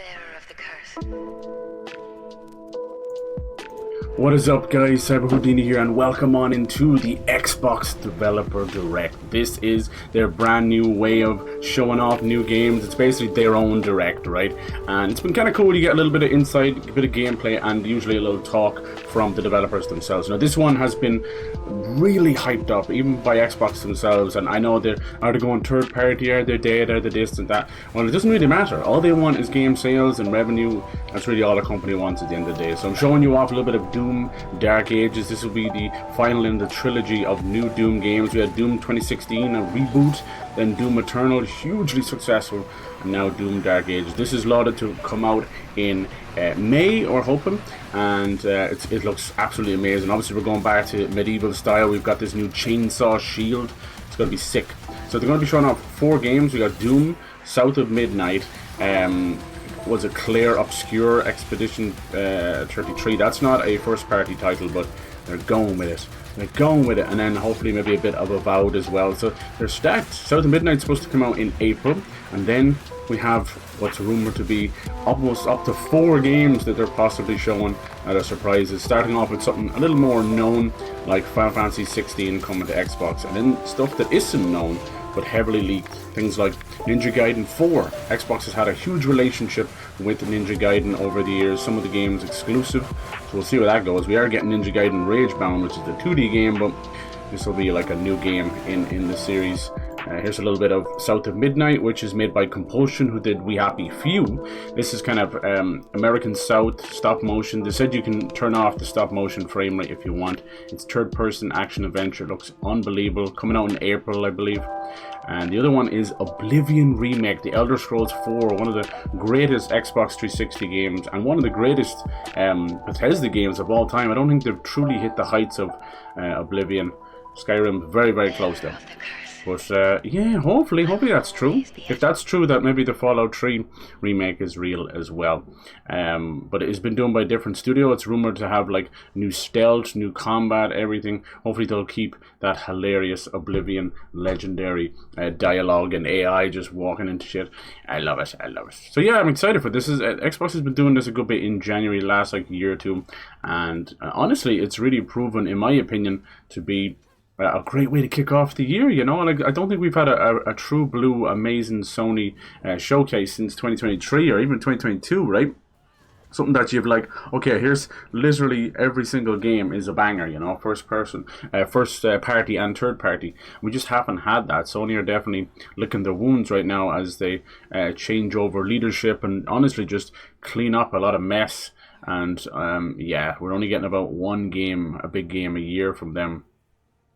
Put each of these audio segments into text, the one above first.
bearer of the curse. What is up, guys? Cyber Houdini here, and welcome on into the Xbox Developer Direct. This is their brand new way of showing off new games. It's basically their own direct, right? And it's been kind of cool. You get a little bit of insight, a bit of gameplay, and usually a little talk from the developers themselves. Now, this one has been really hyped up, even by Xbox themselves, and I know are they going third party, are they data, are they this and that? Well, it doesn't really matter. All they want is game sales and revenue. That's really all a company wants at the end of the day. So I'm showing you off a little bit of Doom Dark Ages. This will be the final in the trilogy of new Doom games. We had Doom 2016, a reboot, then Doom Eternal, hugely successful, and now Doom Dark Ages. This is lauded to come out in May, or hoping, and it looks absolutely amazing. Obviously, we're going back to medieval style. We've got this new chainsaw shield. It's going to be sick. So they're going to be showing off 4 games. We got Doom, South of Midnight, was a Claire Obscure Expedition 33. That's not a first party title, but they're going with it. And then hopefully maybe a bit of Avowed as well. So they're stacked. South of Midnight's supposed to come out in April, and then we have what's rumored to be almost up to 4 games that they're possibly showing that are surprises. Starting off with something a little more known, like Final Fantasy 16 coming to Xbox, and then stuff that isn't known but heavily leaked. Things like Ninja Gaiden 4. Xbox has had a huge relationship with Ninja Gaiden over the years. Some of the games exclusive, so we'll see where that goes. We are getting Ninja Gaiden Ragebound, which is the 2D game, but this will be like a new game in the series. Here's a little bit of South of Midnight, which is made by Compulsion, who did We Happy Few. This is kind of American South stop motion. They said you can turn off the stop motion frame rate if you want. It's third person action adventure. Looks unbelievable. Coming out in April, I believe. And the other one is Oblivion Remake, the Elder Scrolls 4, one of the greatest Xbox 360 games, and one of the greatest Bethesda games of all time. I don't think they've truly hit the heights of Oblivion. Skyrim, very, very close though. But yeah, hopefully that's true. If that's true, that maybe the Fallout 3 remake is real as well. But it's been done by a different studio. It's rumored to have like new stealth, new combat, everything. Hopefully they'll keep that hilarious Oblivion legendary dialogue and AI just walking into shit. I love it. So yeah, I'm excited for this. Xbox has been doing this a good bit in January, last like year or two, and honestly, it's really proven, in my opinion, to be a great way to kick off the year. You know, like, I don't think we've had a true blue amazing Sony showcase since 2023 or even 2022, right? Something that you've like, okay, here's literally every single game is a banger, you know, first party and third party. We just haven't had that. Sony are definitely licking their wounds right now as they change over leadership and honestly just clean up a lot of mess. And yeah, we're only getting about one game, a big game a year from them,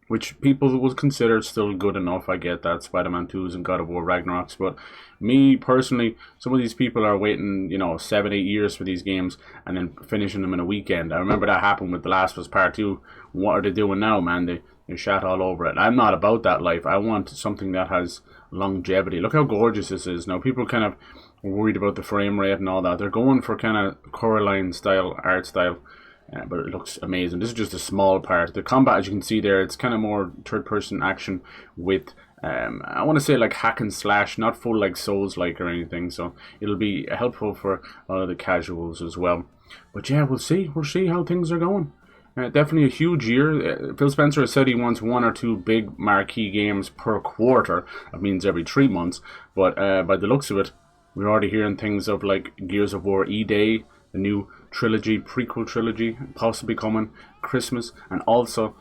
which people would consider still good enough. I get that, Spider-Man 2s and God of War Ragnaroks, but me personally, some of these people are waiting, 7-8 years for these games and then finishing them in a weekend. I remember that happened with The Last of Us Part 2. What are they doing now, man? They shat all over it. I'm not about that life. I want something that has longevity. Look how gorgeous this is. Now, people kind of worried about the frame rate and all that. They're going for kind of Coraline style, art style. But it looks amazing. This is just a small part. The combat, as you can see there, it's kind of more third-person action with, I want to say like hack and slash, not full like Souls-like or anything. So it'll be helpful for a lot of the casuals as well. But yeah, we'll see. We'll see how things are going. Definitely a huge year. Phil Spencer has said he wants 1 or 2 big marquee games per quarter. That means every 3 months. But by the looks of it, we're already hearing things of like Gears of War E-Day, the new prequel trilogy, possibly coming Christmas, and also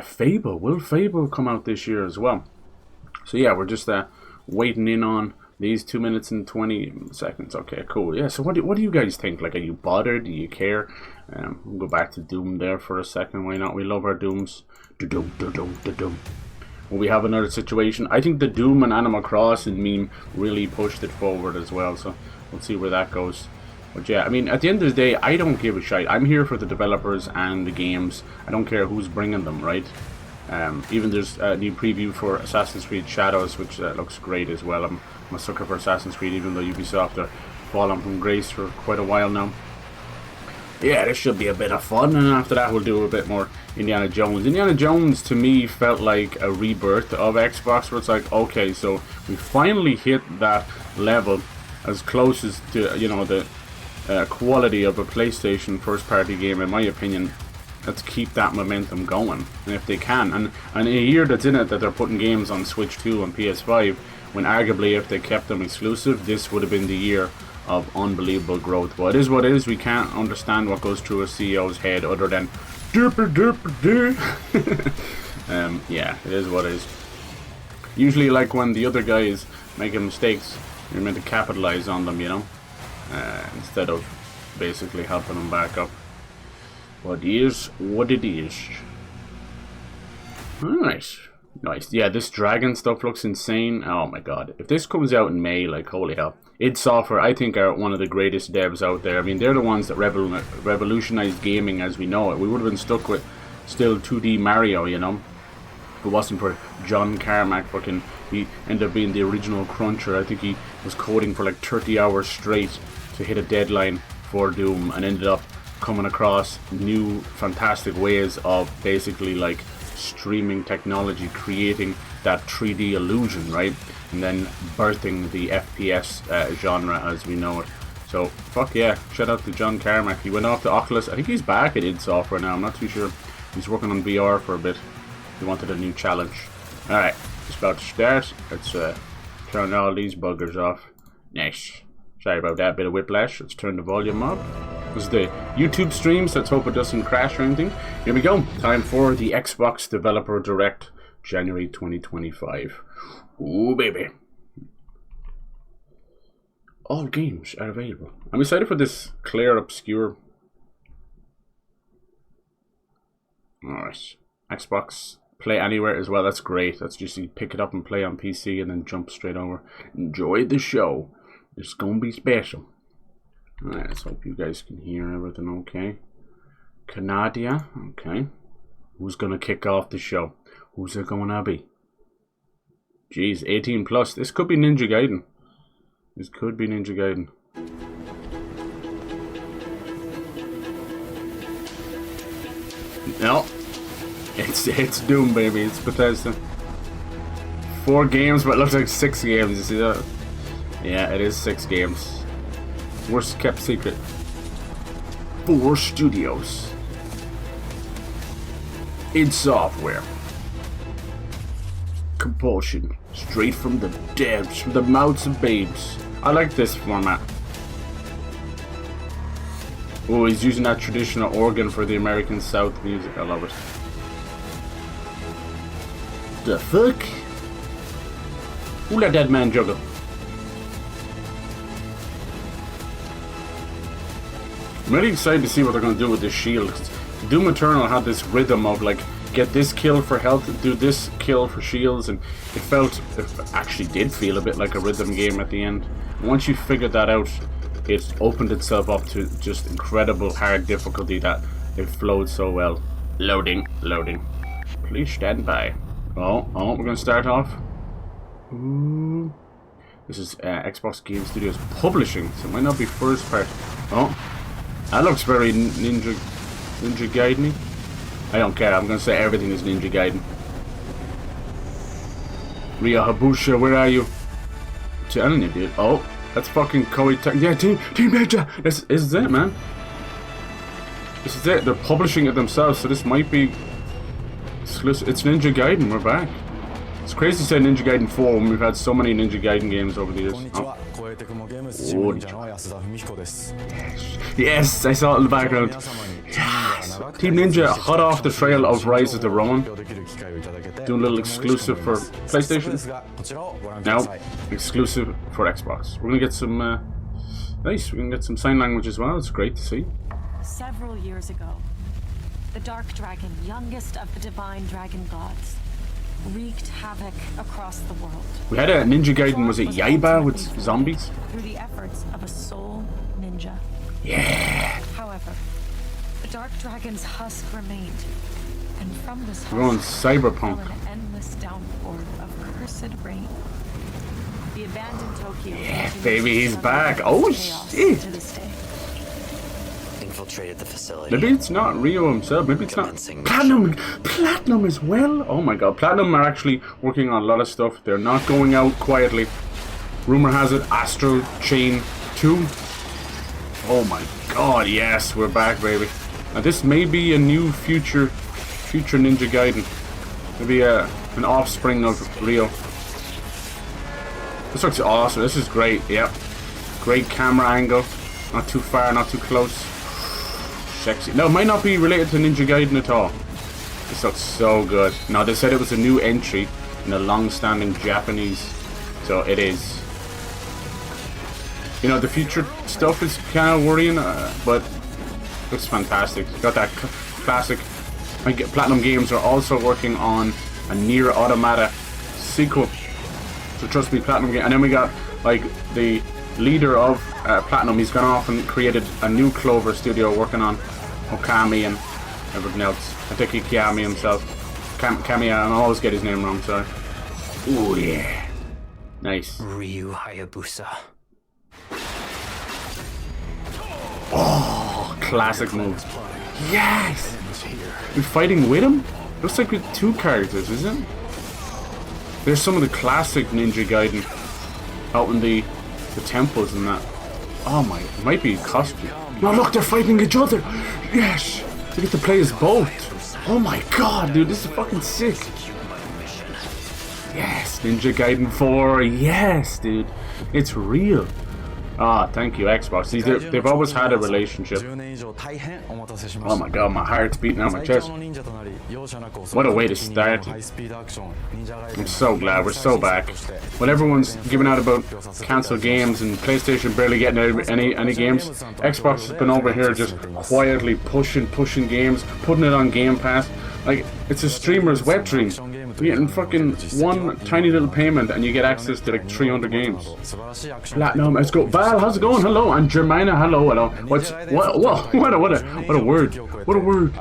Fable. Will Fable come out this year as well? So yeah, we're just waiting in on these 2 minutes and 20 seconds. Okay, cool. Yeah, so what do you guys think? Like, are you bothered? Do you care? We'll go back to Doom there for a second. Why not? We love our Dooms. Doom. Will we have another situation? I think the Doom and Animal Crossing meme really pushed it forward as well, so we'll see where that goes. But yeah, I mean, at the end of the day, I don't give a shite. I'm here for the developers and the games. I don't care who's bringing them, right? Even there's a new preview for Assassin's Creed Shadows, which looks great as well. I'm a sucker for Assassin's Creed, even though Ubisoft are falling from grace for quite a while now. Yeah, this should be a bit of fun, and after that we'll do a bit more Indiana Jones. Indiana Jones, to me, felt like a rebirth of Xbox, where it's like, okay, so we finally hit that level as close as to, you know, the quality of a PlayStation first-party game, in my opinion. Let's keep that momentum going, and if they can, and a year that's in it that they're putting games on Switch 2 and PS5, when arguably if they kept them exclusive, this would have been the year of unbelievable growth. But it is what it is. We can't understand what goes through a CEO's head other than derper derper der. Yeah, it is what it is. Usually, like when the other guy is making mistakes, you're meant to capitalize on them, you know, instead of basically helping them back up. What is what it is. Nice. Nice. Yeah, this dragon stuff looks insane. Oh my god. If this comes out in May, like, holy hell. id Software, I think, are one of the greatest devs out there. I mean, they're the ones that revolutionized gaming as we know it. We would have been stuck with still 2D Mario, you know. If it wasn't for John Carmack, fucking, he ended up being the original cruncher. I think he was coding for like 30 hours straight to hit a deadline for Doom, and ended up coming across new fantastic ways of basically like streaming technology, creating that 3D illusion, right? And then birthing the FPS genre as we know it. So fuck yeah, shout out to John Carmack. He went off to Oculus. I think he's back at id Software now. I'm not too sure. He's working on VR for a bit. He wanted a new challenge. Alright, it's about to start. Let's turn all these buggers off. Nice. Sorry about that bit of whiplash. Let's turn the volume up. This is the YouTube stream, so let's hope it doesn't crash or anything. Here we go. Time for the Xbox Developer Direct, January 2025. Ooh, baby. All games are available. I'm excited for this clear, obscure. Alright. Xbox Play Anywhere as well. That's great. That's just you pick it up and play on PC and then jump straight over. Enjoy the show. It's gonna be special. Alright, let's hope you guys can hear everything okay. Canadia, okay. Who's gonna kick off the show? Who's it gonna be? Jeez, 18 plus. This could be Ninja Gaiden. This could be Ninja Gaiden. No. It's Doom, baby. It's Bethesda. 4 games, but it looks like 6 games. You see that? Yeah, it is 6 games. Worst kept secret. 4 studios. id Software. Compulsion. Straight from the devs, from the mouths of babes. I like this format. Oh, he's using that traditional organ for the American South music. I love it. The fuck? Who let that man juggle? I'm really excited to see what they're going to do with this shield. Doom Eternal had this rhythm of like, get this kill for health, do this kill for shields, and it actually did feel a bit like a rhythm game at the end. And once you figured that out, it opened itself up to just incredible hard difficulty that it flowed so well. Loading, loading. Please stand by. Oh, we're going to start off. Ooh. This is Xbox Game Studios Publishing, so it might not be first part. Oh, that looks very Ninja Gaiden-y. I don't care, I'm going to say everything is Ninja Gaiden. Ryo Hayabusa, where are you? I'm telling you, dude. Oh, that's fucking Koei Tech. Yeah, Team Ninja! This is it, man. This is it. They're publishing it themselves, so this might be exclusive. It's Ninja Gaiden, we're back. It's crazy to say Ninja Gaiden 4 when we've had so many Ninja Gaiden games over the years. Oh. Yes, I saw it in the background. Yes. Team Ninja, hot off the trail of Rise of the Ronin. Doing a little exclusive for PlayStation. Now, exclusive for Xbox. We're gonna get some, nice, we can get some sign language as well. It's great to see. Several years ago, the Dark Dragon, youngest of the divine dragon gods, wreaked havoc across the world. We had a Ninja Gaiden, was it Yaiba with zombies? Through the efforts of a sole ninja. Yeah. However, the Dark Dragon's husk remained, and from this husk we're going cyberpunk. fell an endless downpour of cursed rain. The abandoned Tokyo. Yeah, baby, he's back. Oh shit. To this day. Infiltrated the facility. Maybe it's not Ryo himself. Maybe it's not Platinum as well. Oh my god, Platinum are actually working on a lot of stuff. They're not going out quietly. rumor has it, Astral Chain 2. Oh my god, yes, we're back, baby. Now this may be a new future Ninja Gaiden. Maybe an offspring of Rio. This looks awesome. This is great. Yep. Great camera angle. Not too far, not too close. Sexy. No, it might not be related to Ninja Gaiden at all. This looks so good. Now, they said it was a new entry in a long-standing Japanese. So it is. You know, the future stuff is kind of worrying, but looks fantastic. Got that classic. Platinum Games are also working on a Nier Automata sequel. So trust me, Platinum Game. And then we got like the leader of Platinum. He's gone off and created a new Clover studio working on Okami and everything else. I think Kiami himself. Kamiya. I always get his name wrong. Sorry. Oh yeah. Nice. Ryu Hayabusa. Oh, classic move. Yes! We're fighting with him? Looks like with two characters, isn't it? There's some of the classic Ninja Gaiden out in the temples and that. Oh my, it might be a costume. No, look, they're fighting each other! Yes! They get to play as both. Oh my god, dude, this is fucking sick. Yes, Ninja Gaiden 4, yes, dude. It's real. Ah, thank you, Xbox. See, they've always had a relationship. Oh my god, my heart's beating out my chest. What a way to start. I'm so glad we're so back. When everyone's giving out about cancelled games and PlayStation barely getting any games, Xbox has been over here just quietly pushing games, putting it on Game Pass. Like, it's a streamer's wet dream. You're getting fucking one tiny little payment and you get access to like 300 games. Platinum, let's go. Val, how's it going? Hello. And Germina, hello. What a word. What a word.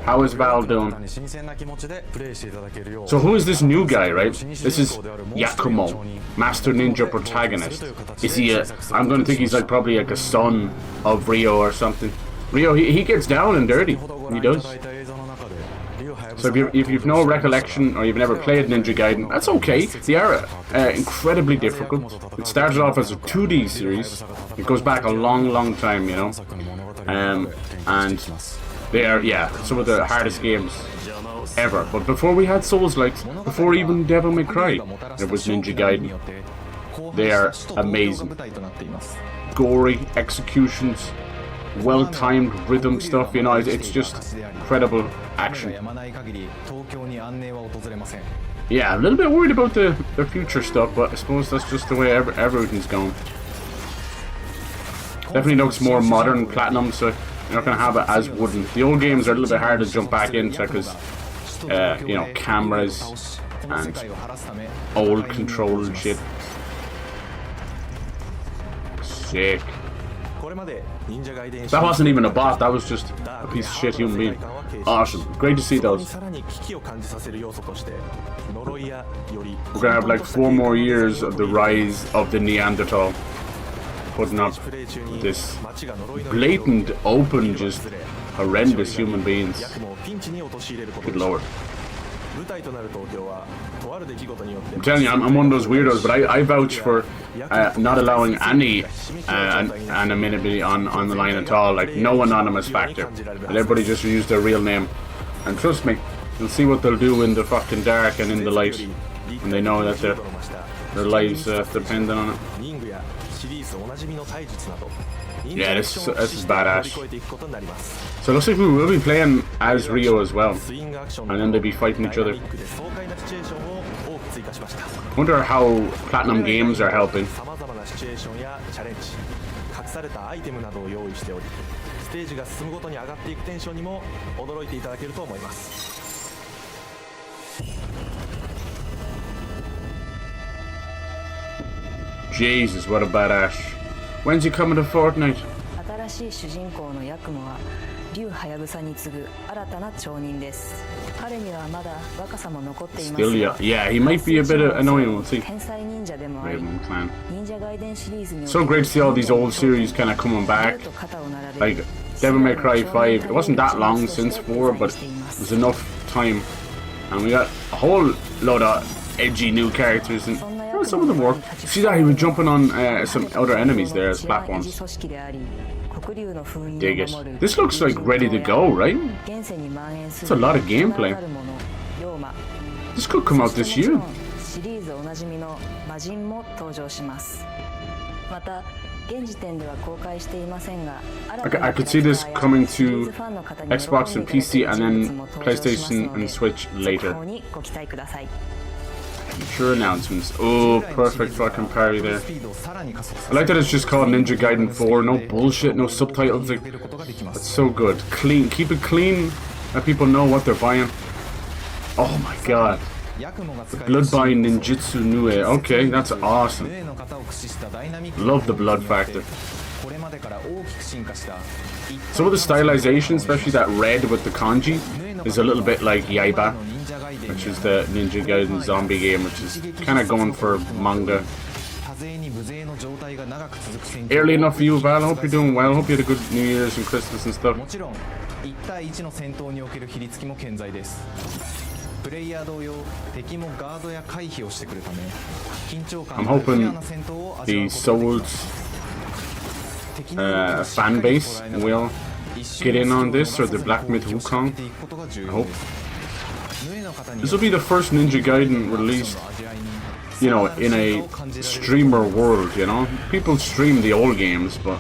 How is Val doing? So who is this new guy, right? This is Yakumo, Master Ninja protagonist. Is he I'm gonna think he's like probably like a son of Rio or something. Rio, he gets down and dirty. He does. So if you've no recollection or you've never played Ninja Gaiden, that's okay. They are incredibly difficult. It started off as a 2D series. It goes back a long time, you know. And they are, yeah, some of the hardest games ever. But before we had Souls-like, before even Devil May Cry, there was Ninja Gaiden. They are amazing. Gory executions, well-timed rhythm stuff, you know, it's just incredible action. Yeah, a little bit worried about the future stuff, but I suppose that's just the way everything's going. Definitely looks more modern, Platinum, so you're not going to have it as wooden. The old games are a little bit hard to jump back into because, you know, cameras and old control and shit. Sick. That wasn't even a bot, that was just a piece of shit human being. Awesome. Great to see those. We're gonna have like 4 more years of the rise of the Neanderthal. Putting up this blatant, open, just horrendous human beings. Good lord. I'm telling you, I'm one of those weirdos, but I vouch for not allowing any anonymity on the line at all, like no anonymous factor. And everybody just use their real name. And trust me, you'll see what they'll do in the fucking dark and in the light when they know that their lives depend on it. Yeah, this is badass. So it looks like we will be playing as Rio as well, and then they'll be fighting each other. I wonder how Platinum Games are helping. Jesus, what a badass. When's he coming to Fortnite? Still, yeah, he might be a bit annoying, we'll see. Raven Clan. So great to see all these old series kind of coming back. Like, Devil May Cry 5, it wasn't that long since 4, but it was enough time. And we got a whole load of edgy new characters, and some of them work. See that he was jumping on some other enemies there as platforms. Dig it. This looks like ready to go, right? It's a lot of gameplay. This could come out this year. I could see this coming to Xbox and PC and then PlayStation and Switch later. Future announcements. Oh, perfect fucking parry there. I like that it's just called Ninja Gaiden 4. No bullshit, no subtitles. Like, that's so good. Clean. Keep it clean. Let people know what they're buying. Oh my god. Bloodbind Ninjutsu Nue. Okay, that's awesome. Love the blood factor. Some of the stylization, especially that red with the kanji, is a little bit like Yaiba, which is the Ninja Gaiden zombie game, which is kind of going for manga. Early enough for you, Val. I hope you're doing well. I hope you had a good New Year's and Christmas and stuff. I'm hoping the Souls fan base will get in on this, or the Black Myth Wukong. I hope. This will be the first Ninja Gaiden released, you know, in a streamer world, you know? People stream the old games, but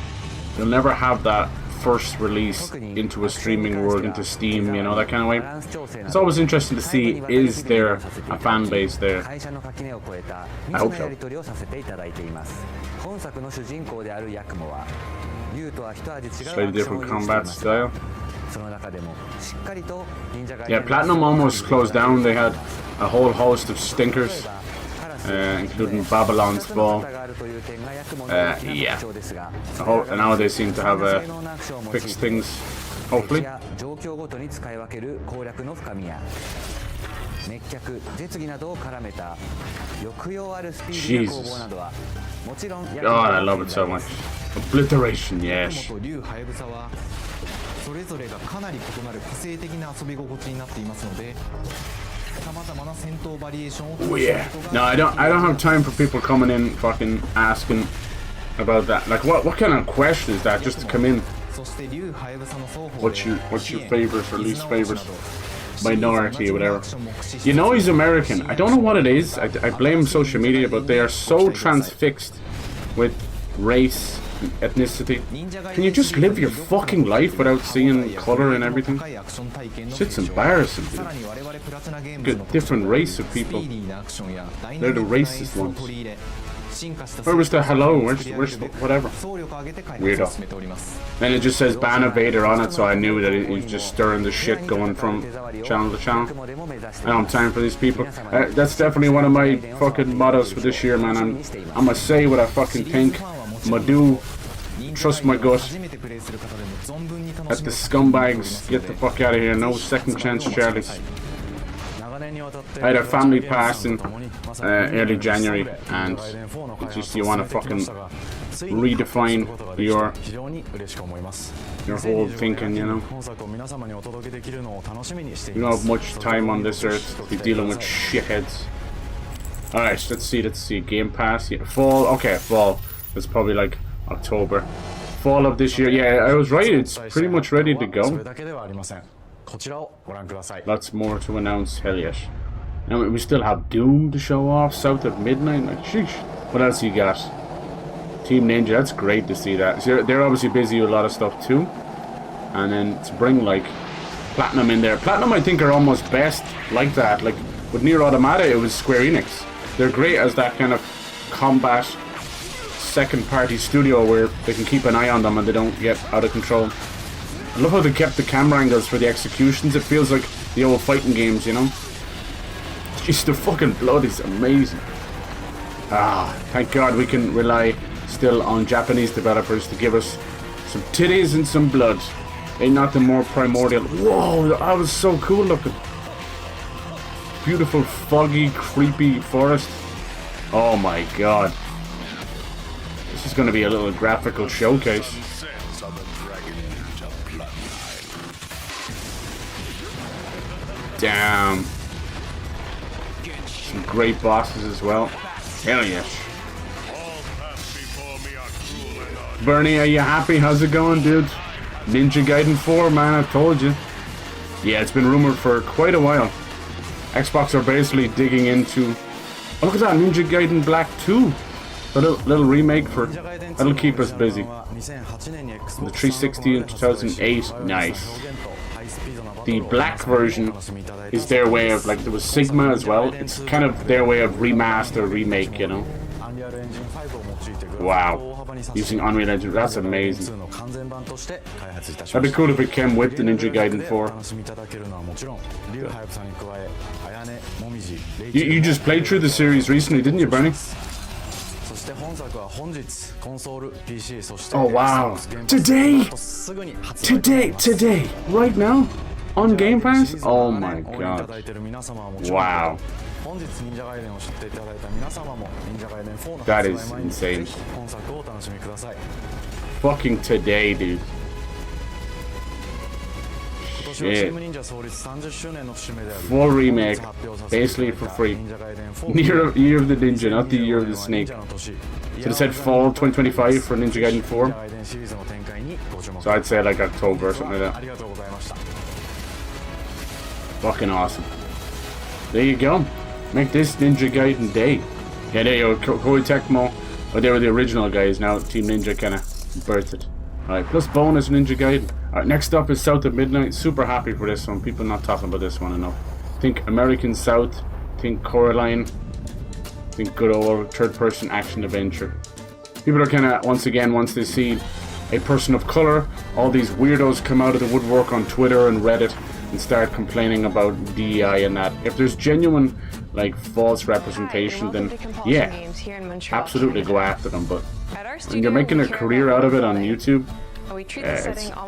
they'll never have that first release into a streaming world, into Steam, you know, that kind of way. It's always interesting to see, is there a fan base there? I hope so. Slightly different combat style. Yeah, Platinum almost closed down. They had a whole host of stinkers, including Babylon's Fall. Yeah. And now they seem to have fixed things, hopefully. Jesus. God, I love it so much. Obliteration, yes. Oh yeah. No, I don't have time for people coming in fucking asking about that. Like, what kind of question is that, just to come in? What's your favorites or least favorites? Minority or whatever. You know he's American. I don't know what it is. I blame social media, but they are so transfixed with race and ethnicity. Can you just live your fucking life without seeing colour and everything? Shit's embarrassing, dude. Got a different race of people. They're the racist ones. Where was the hello? Where's whatever? Weirdo. Then it just says ban Vader on it, so I knew that he was just stirring the shit going from channel to channel. I don't have time for these people. That's definitely one of my fucking mottos for this year, man. I'm gonna say what I fucking think. I'm gonna do. Trust my gut. Let the scumbags get the fuck out of here. No second chance Charlies. I had a family pass in early January, and it's just you want to fucking redefine your whole thinking, you know. You don't have much time on this earth to be dealing with shitheads. Alright, let's see. Game Pass, yeah. Fall, okay, fall. It's probably like October. Fall of this year, yeah, I was right, it's pretty much ready to go. Lots more to announce, hell yes. And we still have Doom to show off, South at Midnight, like, sheesh. What else you got? Team Ninja, that's great to see that. So they're obviously busy with a lot of stuff too. And then to bring, like, Platinum in there. Platinum, I think, are almost best like that. Like, with Nier Automata, it was Square Enix. They're great as that kind of combat second-party studio where they can keep an eye on them and they don't get out of control. I love how they kept the camera angles for the executions. It feels like the old fighting games, you know? Jeez, the fucking blood is amazing. Ah, thank God we can rely still on Japanese developers to give us some titties and some blood. Ain't nothing more primordial. Whoa, that was so cool looking. Beautiful, foggy, creepy forest. Oh my God. This is going to be a little graphical showcase. Damn. Some great bosses as well. Hell yeah. Bernie, are you happy? How's it going, dude? Ninja Gaiden 4, man, I told you. Yeah, it's been rumored for quite a while. Xbox are basically digging into... Oh, look at that, Ninja Gaiden Black 2. A little remake for... That'll keep us busy. The 360 in 2008, nice. The black version is their way of, like, there was Sigma as well. It's kind of their way of remaster, remake, you know. Wow. Using Unreal Engine, that's amazing. That'd be cool if it came with the Ninja Gaiden 4. You just played through the series recently, didn't you, Bernie? Oh wow. Today, right now? On Game Pass? Oh my god. Wow. That is insane. Fucking today, dude. Shit. Full remake, basically for free. Year of the Ninja, not the Year of the Snake. So they said fall 2025 for Ninja Gaiden 4. So I'd say like October or something like that. Fucking awesome. There you go. Make this Ninja Gaiden day. Yeah, there you go. Koei Tecmo. Oh, they were the original guys. Now Team Ninja kind of birthed it. Alright, plus bonus Ninja Gaiden. Alright, next up is South of Midnight. Super happy for this one. People not talking about this one enough. Think American South. Think Coraline. Think good old third-person action adventure. People are kind of, once again, once they see a person of color, all these weirdos come out of the woodwork on Twitter and Reddit and start complaining about DEI and that. If there's genuine, like, false representation, then yeah, absolutely go after them. But when you're making a career out of it on YouTube,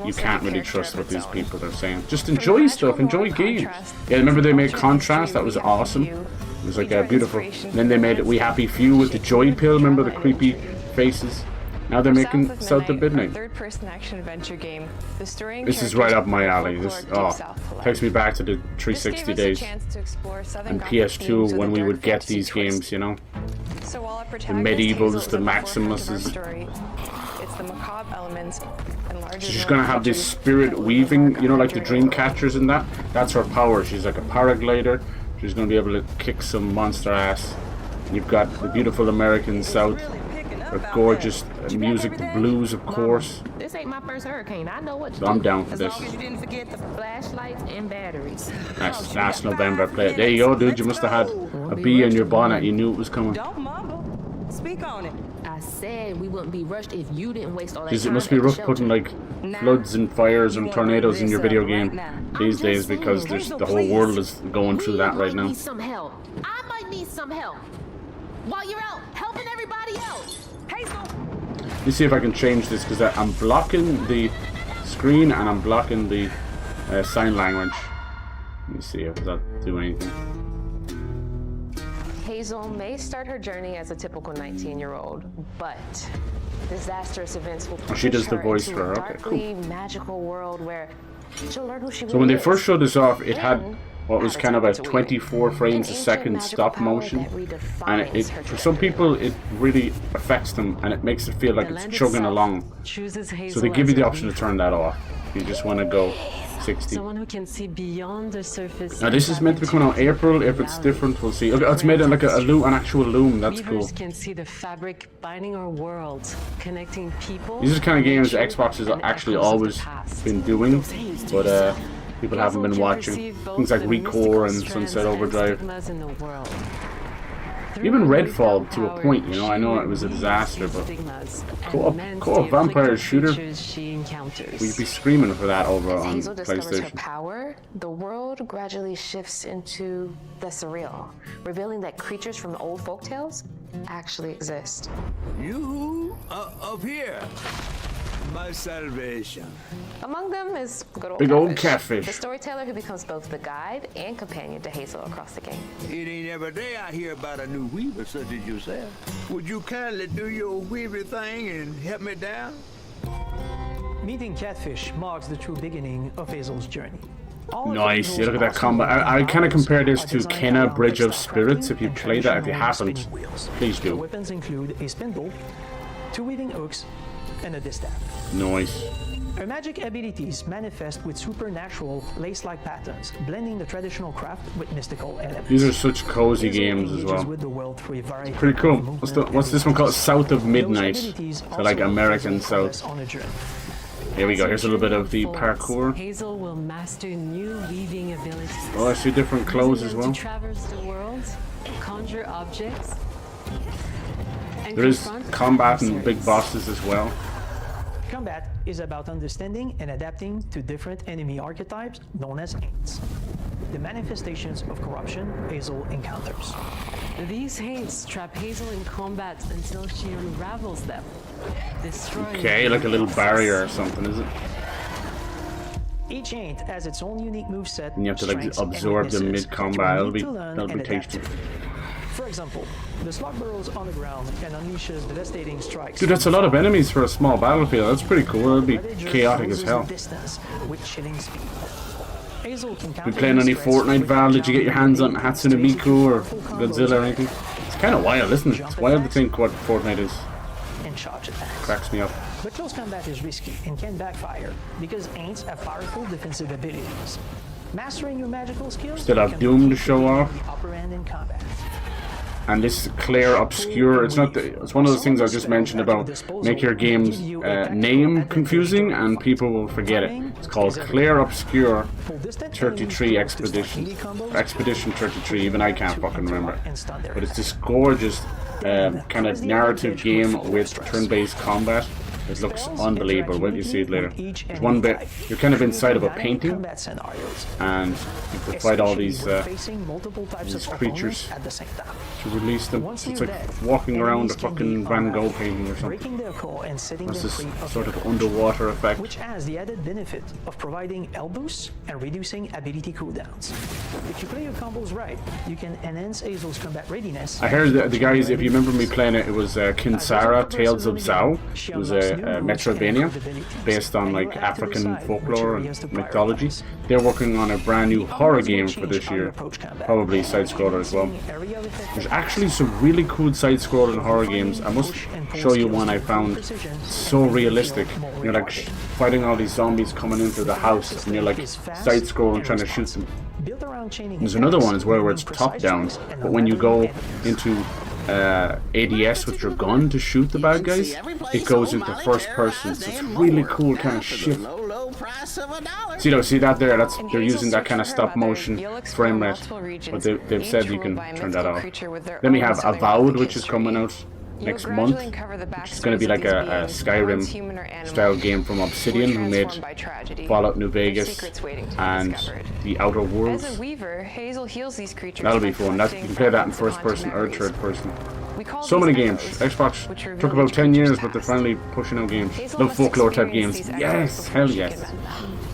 you can't really trust what these people are saying. Just enjoy stuff, enjoy games. Yeah, remember they made Contrast? That was awesome. It was like beautiful. And then they made We Happy Few with the Joy Pill. Remember the creepy faces? Now they're making South of Midnight. This is right up my alley. This takes me back to the 360 days and PS2 when we would get these games, you know. The Medievals, the Maximuses. She's gonna have this spirit weaving, you know, like the Dreamcatchers and that. That's her power. She's like a paraglider. She's gonna be able to kick some monster ass. You've got the beautiful American South. The gorgeous music, the blues, of course. This ain't my first hurricane. I know what so I'm down for this. As long as you didn't forget the flashlights and batteries. That's last November play. There you go, dude. You must have had a bee in your bonnet. You knew it was coming. Don't mumble. Speak on it. I said we wouldn't be rushed if you didn't waste all that Because time. it must be rough putting like floods and fires and tornadoes in your video game these days because the whole world is going through that right now. Some help. I might need some help. While you're out helping everybody else. Let me see if I can change this because I'm blocking the screen and I'm blocking the sign language. Let me see if that do anything. Hazel may start her journey as a typical 19-year-old, but disastrous events will push she does the her voice into for her. a Okay, darkly magical world where she'll learn who she really So when they is. first showed this off, it had what was kind of a 24 frames a second stop motion, and it for some people it really affects them and it makes it feel like it's chugging along. So they give you the option to turn that off. You just want to go 60. Someone who can see beyond the surface. Now this is meant to be coming out April. If it's different, we'll see. Okay, it's made in like an actual loom. That's cool. Weavers can see the fabric binding our world, connecting people. These are the kind of games Xbox has actually always been doing, but people haven't been watching. Things like Recore and Sunset Overdrive. Even Redfall to a point, you know. I know it was a disaster, but co-op vampire shooter, we'd be screaming for that over on Hazel discovers her PlayStation. power, the world gradually shifts into the surreal, revealing that creatures from the old folktales actually exist. You up here, my salvation. Among them is Big old catfish. the storyteller who becomes both the guide and companion to Hazel across the game. It ain't every day I hear about a new weaver such as yourself. Would you kindly do your weaver thing and help me down? Meeting Catfish marks the true beginning of Hazel's journey. All of Nice. Hazel's Yeah, look at that awesome combat. I kind of powers compare this are to designed Kena around Bridge of textile Spirits. If you crafting play that, if you and haven't, spinning wheels. please The do. weapons include a spindle, 2 weaving hooks, and a distaff. Nice. Her magic abilities manifest with supernatural lace-like patterns, blending the traditional craft with mystical elements. These are such cozy Hazel games as engages well. with the world through a variety Pretty cool. of What's this one called? South of Those Midnight. abilities So also like help American Hazel progress South. on a journey. Here we go. Here's a little bit of the Unfolds, parkour. Hazel will master new weaving abilities. Oh, I see different clothes as Using them well. to traverse the world, conjure objects, and There is confront combat and big adversaries. bosses as well. Combat is about understanding and adapting to different enemy archetypes known as Aints, the manifestations of corruption Hazel encounters. These haints trap Hazel in combat until she unravels them, destroying Okay, them like a little in the process. barrier or something, is it? Each Aint has its own unique moveset, And you have to like strengths, and absorb them weaknesses mid-combat. that you That'll need be to learn and adapt tasty. to. For example, the slug burrows on the ground and unleashes devastating strikes. Dude, that's a lot of enemies for a small battlefield. That's pretty cool. It'll be Ravager chaotic as closes hell. the distance with chilling speed. Hazel can You counter playing any these threats Fortnite, with Val? Did you get your hands on powerful Hatsune Miku or powerful combos Godzilla or anything? It's kind of wild, isn't it? It's wild to think what Fortnite is. and charge attacks. Cracks me up. But close combat is risky and can backfire because Aints have powerful defensive abilities. Mastering your magical skills Still have can Doom to give show you off. the upper hand in combat. And this clear obscure, it's not the, it's one of those things I just mentioned about make your game's name confusing and people will forget it. It's called Clear Obscure 33 Expedition. Expedition 33, even I can't fucking remember. But it's this gorgeous kind of narrative game with turn-based combat. It looks unbelievable. Wait till you see it later. There's one bit, you're kind of inside of a painting and you have to fight all these creatures to release them. It's like walking around a fucking Van Gogh painting or something. That's this sort of underwater effect. Which has the added benefit of providing L boosts and reducing ability cooldowns. If you play your combos right, you can enhance Hazel's combat readiness. I heard the guys, if you remember me playing it, it was Kinsara, Tales of Zao. It was a Metroidvania based on like African folklore and mythology. They're working on a brand new horror game for this year, probably side-scroller as well. There's actually some really cool side-scrolling horror games. I must show you one I found so realistic. You're like fighting all these zombies coming into the house and you're like side-scrolling trying to shoot them. There's another one as well where it's top-down, but when you go into ADS with your gun to shoot the bad guys, it goes into first person. So it's really cool kind of shift. See that there? They're using that kind of stop motion frame rate, but they've said you can turn that off. Then we have Avowed, which is coming out next month, which is going to be like a Skyrim style game from Obsidian, who made Fallout New Vegas and The Outer Worlds. As a weaver, Hazel heals these creatures. That'll be fun. You can play that in first person or third person. So many games. Xbox took about 10 years, but they're finally pushing out games. Love folklore type games. Yes, hell yes.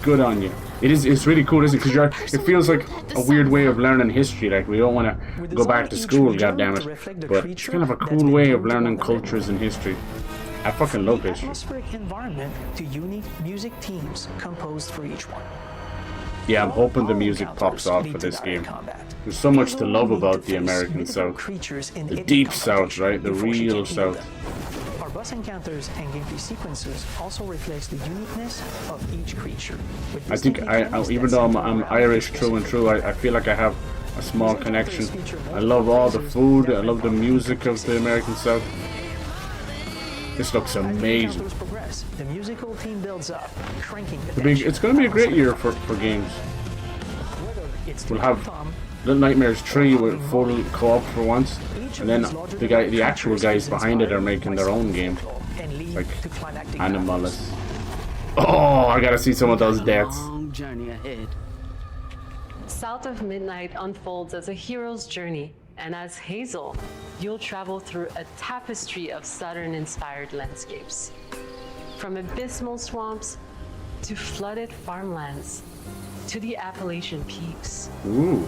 Good on you. It's really cool, isn't it? Because it feels like a weird way of learning history. Like we don't want to go back to school, goddammit. But it's kind of a cool way of learning cultures and history. I fucking love history. Atmospheric environment to unique music themes composed for each one. Yeah, I'm hoping the music pops off for this game. There's so much to love about the American South. The deep South, right? The real South. Our boss encounters and gameplay sequences also reflects the uniqueness of each creature. I think even though I'm Irish through and through, I feel like I have a small connection. I love all the food. I love the music of the American South. This looks amazing. The musical theme builds up, cranking the It's going to be a great year for games. We'll have Little Nightmares 3 with full co-op for once, and then the actual guys behind it are making their own game, like Animalist. Oh, I gotta see some of those deaths. South of Midnight unfolds as a hero's journey, and as Hazel, you'll travel through a tapestry of Southern-inspired landscapes. From abysmal swamps to flooded farmlands to the Appalachian peaks. Ooh,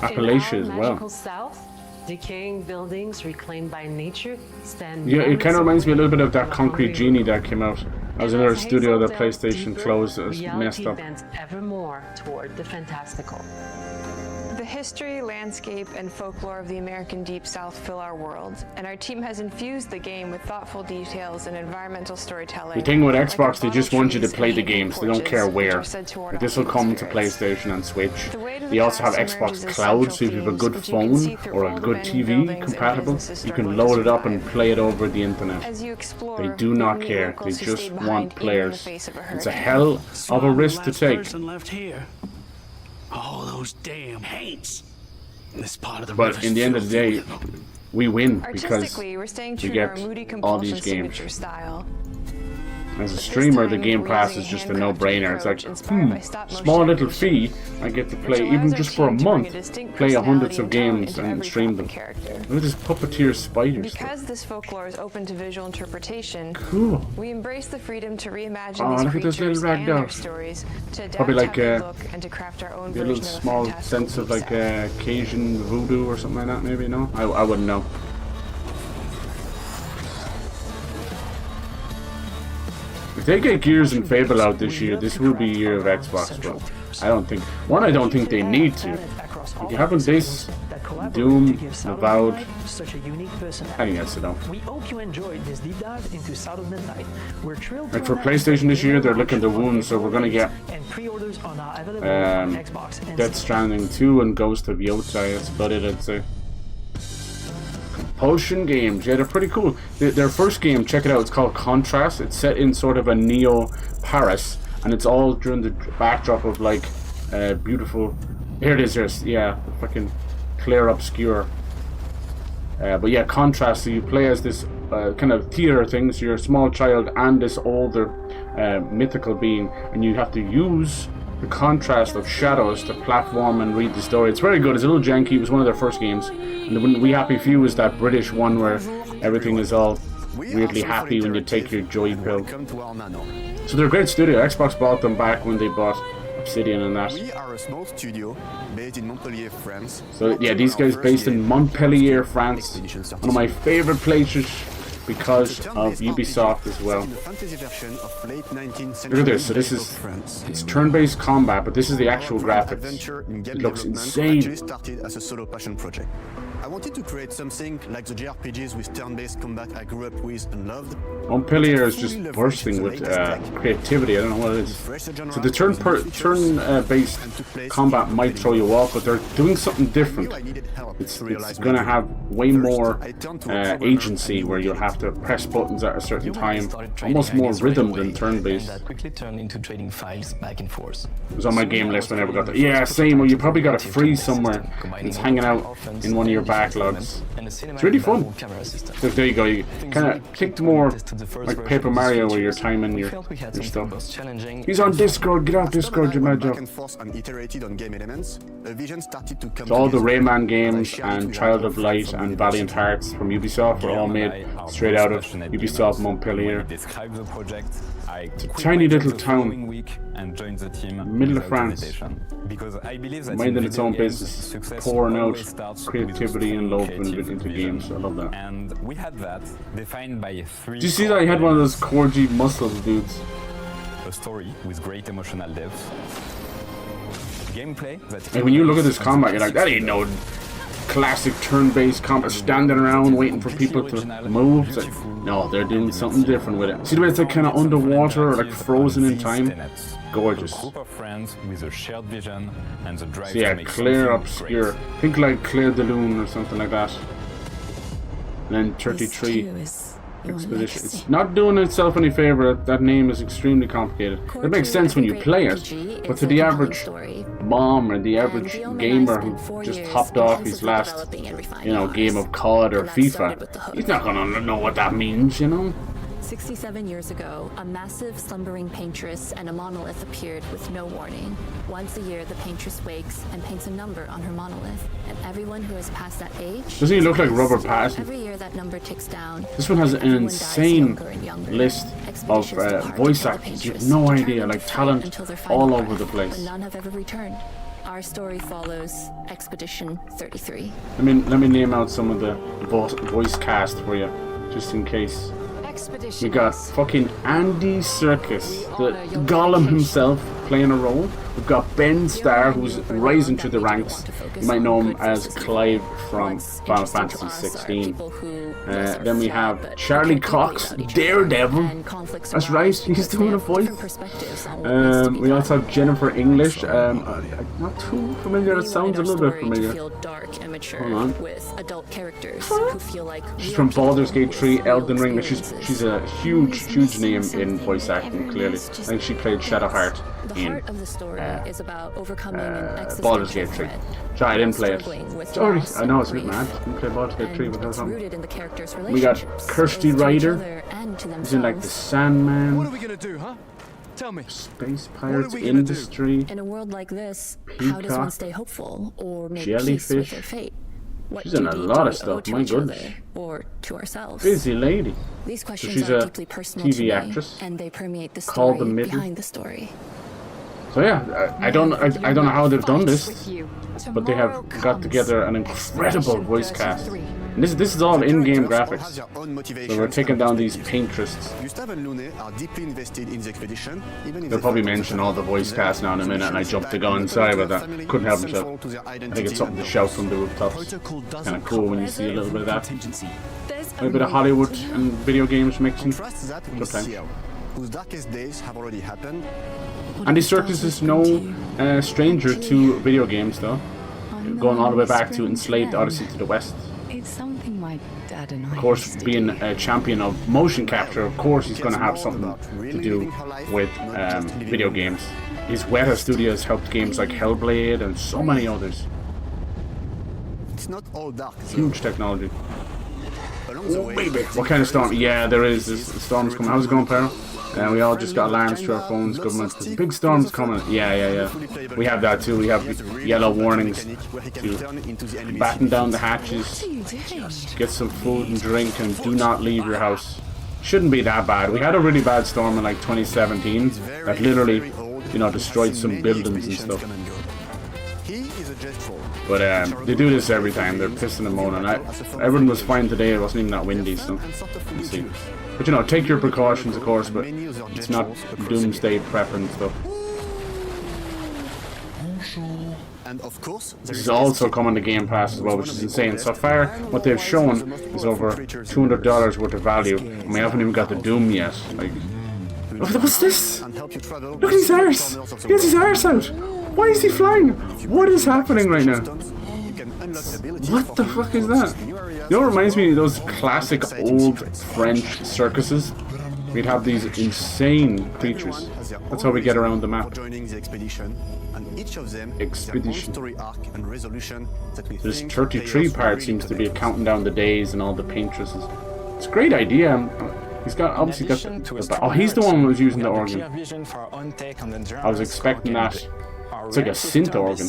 Appalachia as In our well. magical South, decaying buildings reclaimed by nature stand. Yeah, it kind of reminds me a little bit of that Concrete Genie that came out That was And another as studio Hazel that delves PlayStation deeper, closed. It was reality messed up. bends ever more toward the fantastical. The history, landscape, and folklore of the American Deep South fill our world, and our team has infused the game with thoughtful details and environmental storytelling. The thing with like Xbox, they just want you to trees play and the hanging games. They don't porches, care which where. are said to ward Like, off this will evil come to spirits. PlayStation and Switch. The weight of They the also have past Xbox emerges as Cloud, so central if you have a themes, good which you can see phone through or a old good abandoned TV buildings and compatible, businesses you can struggling to load it up and survive. play it over the internet. As you explore, They do you not meet care. They locals who just stayed want behind even in the players. face of a It's a hurricane. hell of a risk to take. Left here. All those damn hates. This part of the But in the end of the day, we win because Artistically, we're staying you true to our get moody all compulsion these games. signature style. As a This streamer, the time, Game we're Pass using is just a handcrafted no-brainer. It's like, approach inspired by stop-motion small little animation, fee, I get to which play allows even our just for a team to bring month, a distinct play hundreds personality of and tone games into and every stream pop them. and character. Look at this puppeteer spider stuff. Because this folklore is open to visual interpretation, Cool. we embrace the freedom to reimagine Oh, these look at this creatures little and their ragdoll. stories, to adapt Probably like how they look and to craft our own a version little of the small fantastical sense of Deep like South. Cajun voodoo or something like that, maybe, no? I wouldn't know. If they get Gears and Fable out this year, this will be a year of Xbox, but I don't think they need to. If you haven't this, Doom, Avowed, I think that's enough. We hope you enjoyed this deep dive into South of Midnight. We're thrilled to Like for announce PlayStation this year, they're that looking to wound, so we're gonna get and pre-orders are now available on Xbox and Death Stranding 2 and Ghost of Yota. That's about it, I'd say. Compulsion Games, yeah, they're pretty cool. Their first game, check it out, it's called Contrast. It's set in sort of a neo-Paris, and it's all during the backdrop of like beautiful. Here it is, yeah, fucking clear obscure. But yeah, Contrast, so you play as this kind of theater thing, so you're a small child and this older mythical being, and you have to use the contrast of shadows to platform and read the story. It's very good. It's a little janky. It was one of their first games. And the We Happy Few is that British one where everything is all weirdly happy when you take your joy pill. So they're a great studio. Xbox bought them back when they bought Obsidian and that. We are a small studio based in Montpellier, France. So yeah, these guys based in Montpellier, France. One of my favorite places because of Ubisoft as well. Look at this. So this is it's turn-based combat, but this is the actual graphics. It looks insane. Started as a solo passion project. I wanted to create something like the JRPGs with turn-based combat I grew up with and loved. Montpellier is just bursting with creativity. I don't know what it is. So the turn-based combat might throw you off, but they're doing something different. It's going to have way more agency, where you'll have to press buttons at a certain time, almost more rhythm than turn-based. That quickly turned into trading files back and forth. It was on my game list when I ever got that. Yeah, same. Well, you probably got it free somewhere. It's hanging out in one of your backlogs. It's really fun. So there you go. You kind of think more like Paper Mario, where you're timing your stuff. He's on Discord. Get off Discord, you mad job. So all the Rayman games and Child of Light and Valiant Hearts from Ubisoft were all made straight out of Ubisoft Montpellier. It's a tiny little town, middle of France, minding its own business, pouring out creativity and love into games. I love that. And we had that defined by three. Do you see that he had one of those Corgi muscle dudes? A story with great emotional depth. Gameplay that. And when you look at this combat, you're like, that ain't no classic turn-based combat, standing around waiting for people to move. It's like, no, they're doing something different with it. See the way it's like kind of underwater, or like frozen in time? Gorgeous. A group of friends with a shared vision and the drive So yeah, to make Claire something Obscure. great. Think like Claire de Lune or something like that. And then 33 Expedition. It's not doing itself any favor. That name is extremely complicated. It makes sense when you play it, but to the average mom or the average gamer who just hopped off his last, game of COD or FIFA, he's not gonna know what that means, 67 years ago, a massive slumbering paintress and a monolith appeared with no warning. Once a year, the paintress wakes and paints a number on her monolith, and everyone who has passed that age... Doesn't he look like Robert Pattinson? Every year that number ticks down. This one has an insane list of voice actors. You have no idea, like talent all over the place. But none have ever returned. Our story follows Expedition 33. Let me name out some of the voice cast for you, just in case. We got fucking Andy Serkis, the Gollum himself, playing a role. We've got Ben Starr, who's rising through the ranks. You might know him as Clive from Final Fantasy 16. Then we have Charlie Cox, Daredevil. That's right, he's doing a voice. We also have Jennifer English. I'm not too familiar. It sounds a little bit familiar. Hold on. She's from Baldur's Gate 3, Elden Ring. She's a huge name in voice acting. Clearly, I think she played Shadowheart in Baldur's Gate 3. Sorry, I didn't play it. Sorry, I know it's a bit mad. I didn't play Baldur's Gate 3, but that's something. We got Kirsty Ryder. He's in like the Sandman. What are we gonna do, huh? Tell me. Space Pirates Industry. In a world like this, Peacock, how does one stay hopeful or make Jellyfish. peace with their fate? What She's in a lot of stuff, my goodness. Or to ourselves. Busy lady. These questions she's are a deeply personal TV to me, actress. and they permeate the Called story The Middle. behind the story. So yeah, I don't know how they've done this, but they have got together an incredible voice cast. And this is all in-game graphics. So we're taking down these paintrests. They'll probably mention all the voice cast now in a minute, and I jumped the gun. Sorry about that. Couldn't help myself. I think it's something to shout from the rooftops. Kind of cool when you see a little bit of that. A little bit of Hollywood and video games mixing. Good time. Whose darkest days have already happened. Andy Serkis is no stranger to video games, though. Going all the way back to Enslaved Odyssey to the West. It's something my dad and I. Of course, being a champion of motion capture, of course he's going to have something to do with video games. His Weta Studios helped games like Hellblade and so many others. It's not all dark. Huge technology. Oh, baby. What kind of storm? Yeah, there is. This storm's coming. How's it going, Peril? We all just got alarms to our phones, government. There's a big storm's coming. Yeah. We have that too. We have yellow warnings to batten down the hatches, get some food and drink, and do not leave your house. Shouldn't be that bad. We had a really bad storm in like 2017 that literally, destroyed some buildings and stuff. But they do this every time. They're pissing and moaning. Everyone was fine today. It wasn't even that windy, so let's see. But take your precautions, of course, but it's not doomsday prep and stuff. And of course, this is also coming to Game Pass as well, which is insane. So far, what they've shown is over $200 worth of value, and we haven't even got the Doom yet. Like, what's this? Look at his arse! He has his arse out! Why is he flying? What is happening right now? What the fuck is that? It reminds me of those classic old French circuses. We'd have these insane creatures. That's how we get around the map. Expedition. This 33 part seems to be counting down the days and all the paintresses. It's a great idea. He's obviously got. Oh, he's the one who was using the organ. I was expecting that. It's like a synth organ.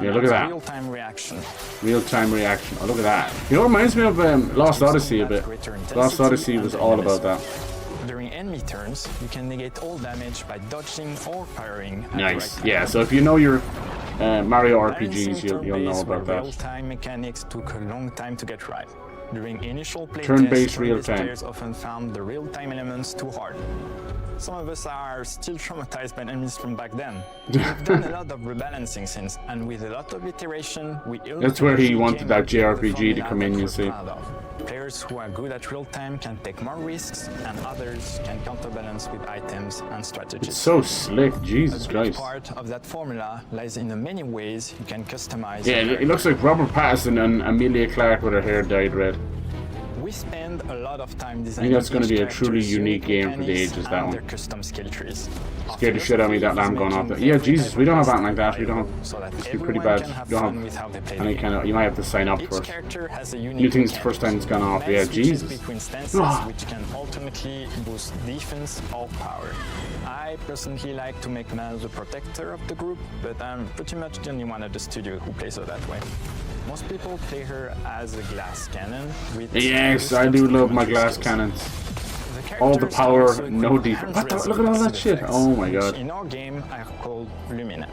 Yeah, look at that. Real-time reaction. Oh, look at that. It reminds me of Lost Odyssey a bit. Lost Odyssey was all about that. During enemy turns, you can negate all damage by dodging or firing. Nice. Yeah, so if you know your Mario RPGs, you'll know about that. Real-time mechanics took a long time to get right. During initial playtests, turn-based real-time. Players often found the real-time elements too hard. Some of us are still traumatized by enemies from back then. We've done a lot of rebalancing since, and with a lot of iteration, we. That's where he wanted that JRPG to come in, you see. Players who are good at real-time can take more risks, and others can counterbalance with items and strategies. It's so slick, Jesus Christ. Part of that formula lies in the many ways you can customize. Yeah, it looks like Robert Pattinson and Emilia Clarke with her hair dyed red. We spend a lot of time designing. I think that's going to be a truly unique game for the ages, that one. Custom skill trees. Scared the shit out of me, that lamb going off. Yeah, Jesus, we don't have anything like that. We don't have. It's pretty bad. We don't have any kind of. You might have to sign up first. You think it's the first time it's gone off? Yeah, Jesus. Which can ultimately boost defense or power. I personally like to make Mal the protector of the group, but I'm pretty much the only one at the studio who plays her that way. Most people play her as a glass cannon. Yes, I do love my glass cannons. All the power, no defense. What the? Look at all that shit. Oh my god. In our game, are called Lumina.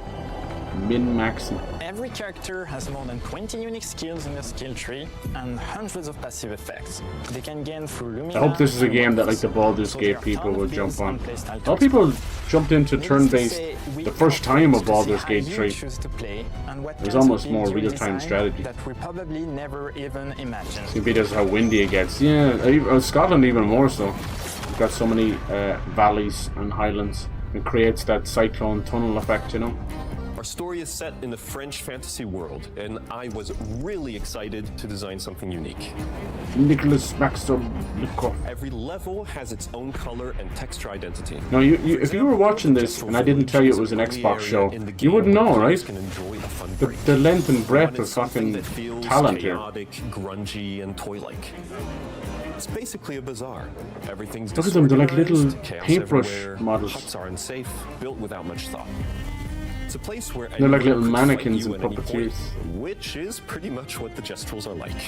Min-maxing. Every character has more than 20 unique skills in their skill tree and hundreds of passive effects. They can gain through Lumina. I hope this is a game that like the Baldur's Gate people will jump on. A lot of people jumped into turn-based the first time of Baldur's Gate 3. There's almost more real-time strategy. That we probably never even imagined. It's gonna be just how windy it gets. Yeah, Scotland even more so. You've got so many valleys and highlands. It creates that cyclone tunnel effect, you know. Our story is set in the French fantasy world, and I was really excited to design something unique. Nicholas Maxim. Every level has its own color and texture identity. Now, if you were watching this and I didn't tell you it was an Xbox show, you wouldn't know, right? The length and breadth of fucking talent here. Chaotic, grungy, and toy-like. It's basically a bazaar. Everything's look at them, they're like little chaos paintbrush everywhere, models. Huts are unsafe, built without much thought. It's a place where they're like little anyone could fight mannequins you and at any puppeteers. point, which is pretty much what the Gestrels are like.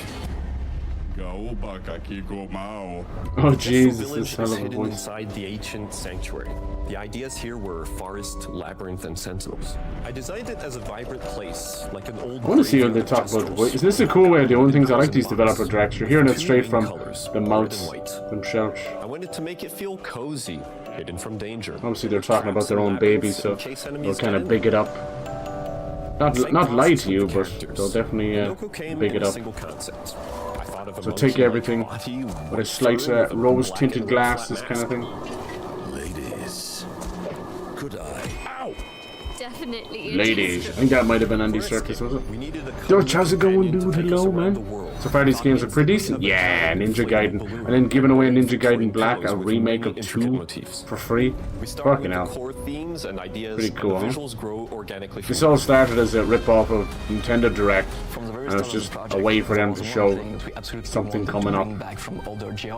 Oh Jesus, village this hell is of a hidden voice. inside the ancient sanctuary. The ideas here were forest, labyrinth, and sentinels. I designed it as a vibrant place, like an old. I want to see what they talk about the voice. Isn't this a cool way of doing things? I like these developer directs. You're hearing it straight from the mouths themselves. I wanted to make it feel cozy, hidden from danger. Obviously, they're talking about their own babies, so they'll kind of big it up. Not lie to you, but they'll definitely big it up. So take everything with a slight rose-tinted glasses kind of thing. Ladies, could I? Ow! Definitely. Ladies, I think that might have been Andy Serkis, was it? Dutch, how's it going, dude? Hello, man. So far, these games are pretty decent. Yeah, Ninja Gaiden. And then giving away Ninja Gaiden Black, a remake of 2 for free. Fucking hell. Pretty cool, huh? This all started as a rip-off of Nintendo Direct, and it's just a way for them to show something coming up.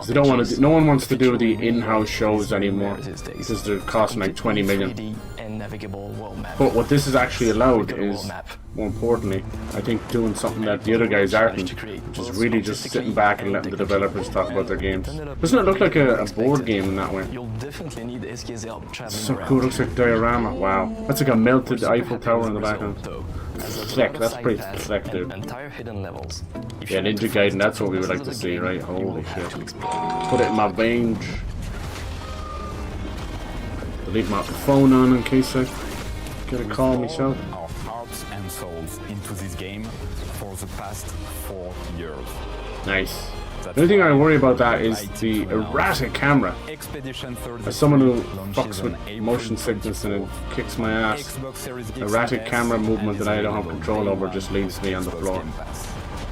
They don't want to. No one wants to do the in-house shows anymore because they're costing like 20 million. But what this is actually allowed is, more importantly, I think doing something that the other guys aren't, which is really just sitting back and letting the developers talk about their games. Doesn't it look like a board game in that way? So cool, looks like diorama. Wow, that's like a melted Eiffel Tower in the background. Slick, that's pretty slick, dude. Yeah, Ninja Gaiden, that's what we would like to see, right? Holy shit. Put it in my veins. Leave my phone on in case I get a call myself. Our hearts and souls into this game for the past 4 years. Nice. The only thing I worry about that is the erratic camera. As someone who fucks with motion sickness and it kicks my ass, erratic camera movement that I don't have control over just leaves me on the floor.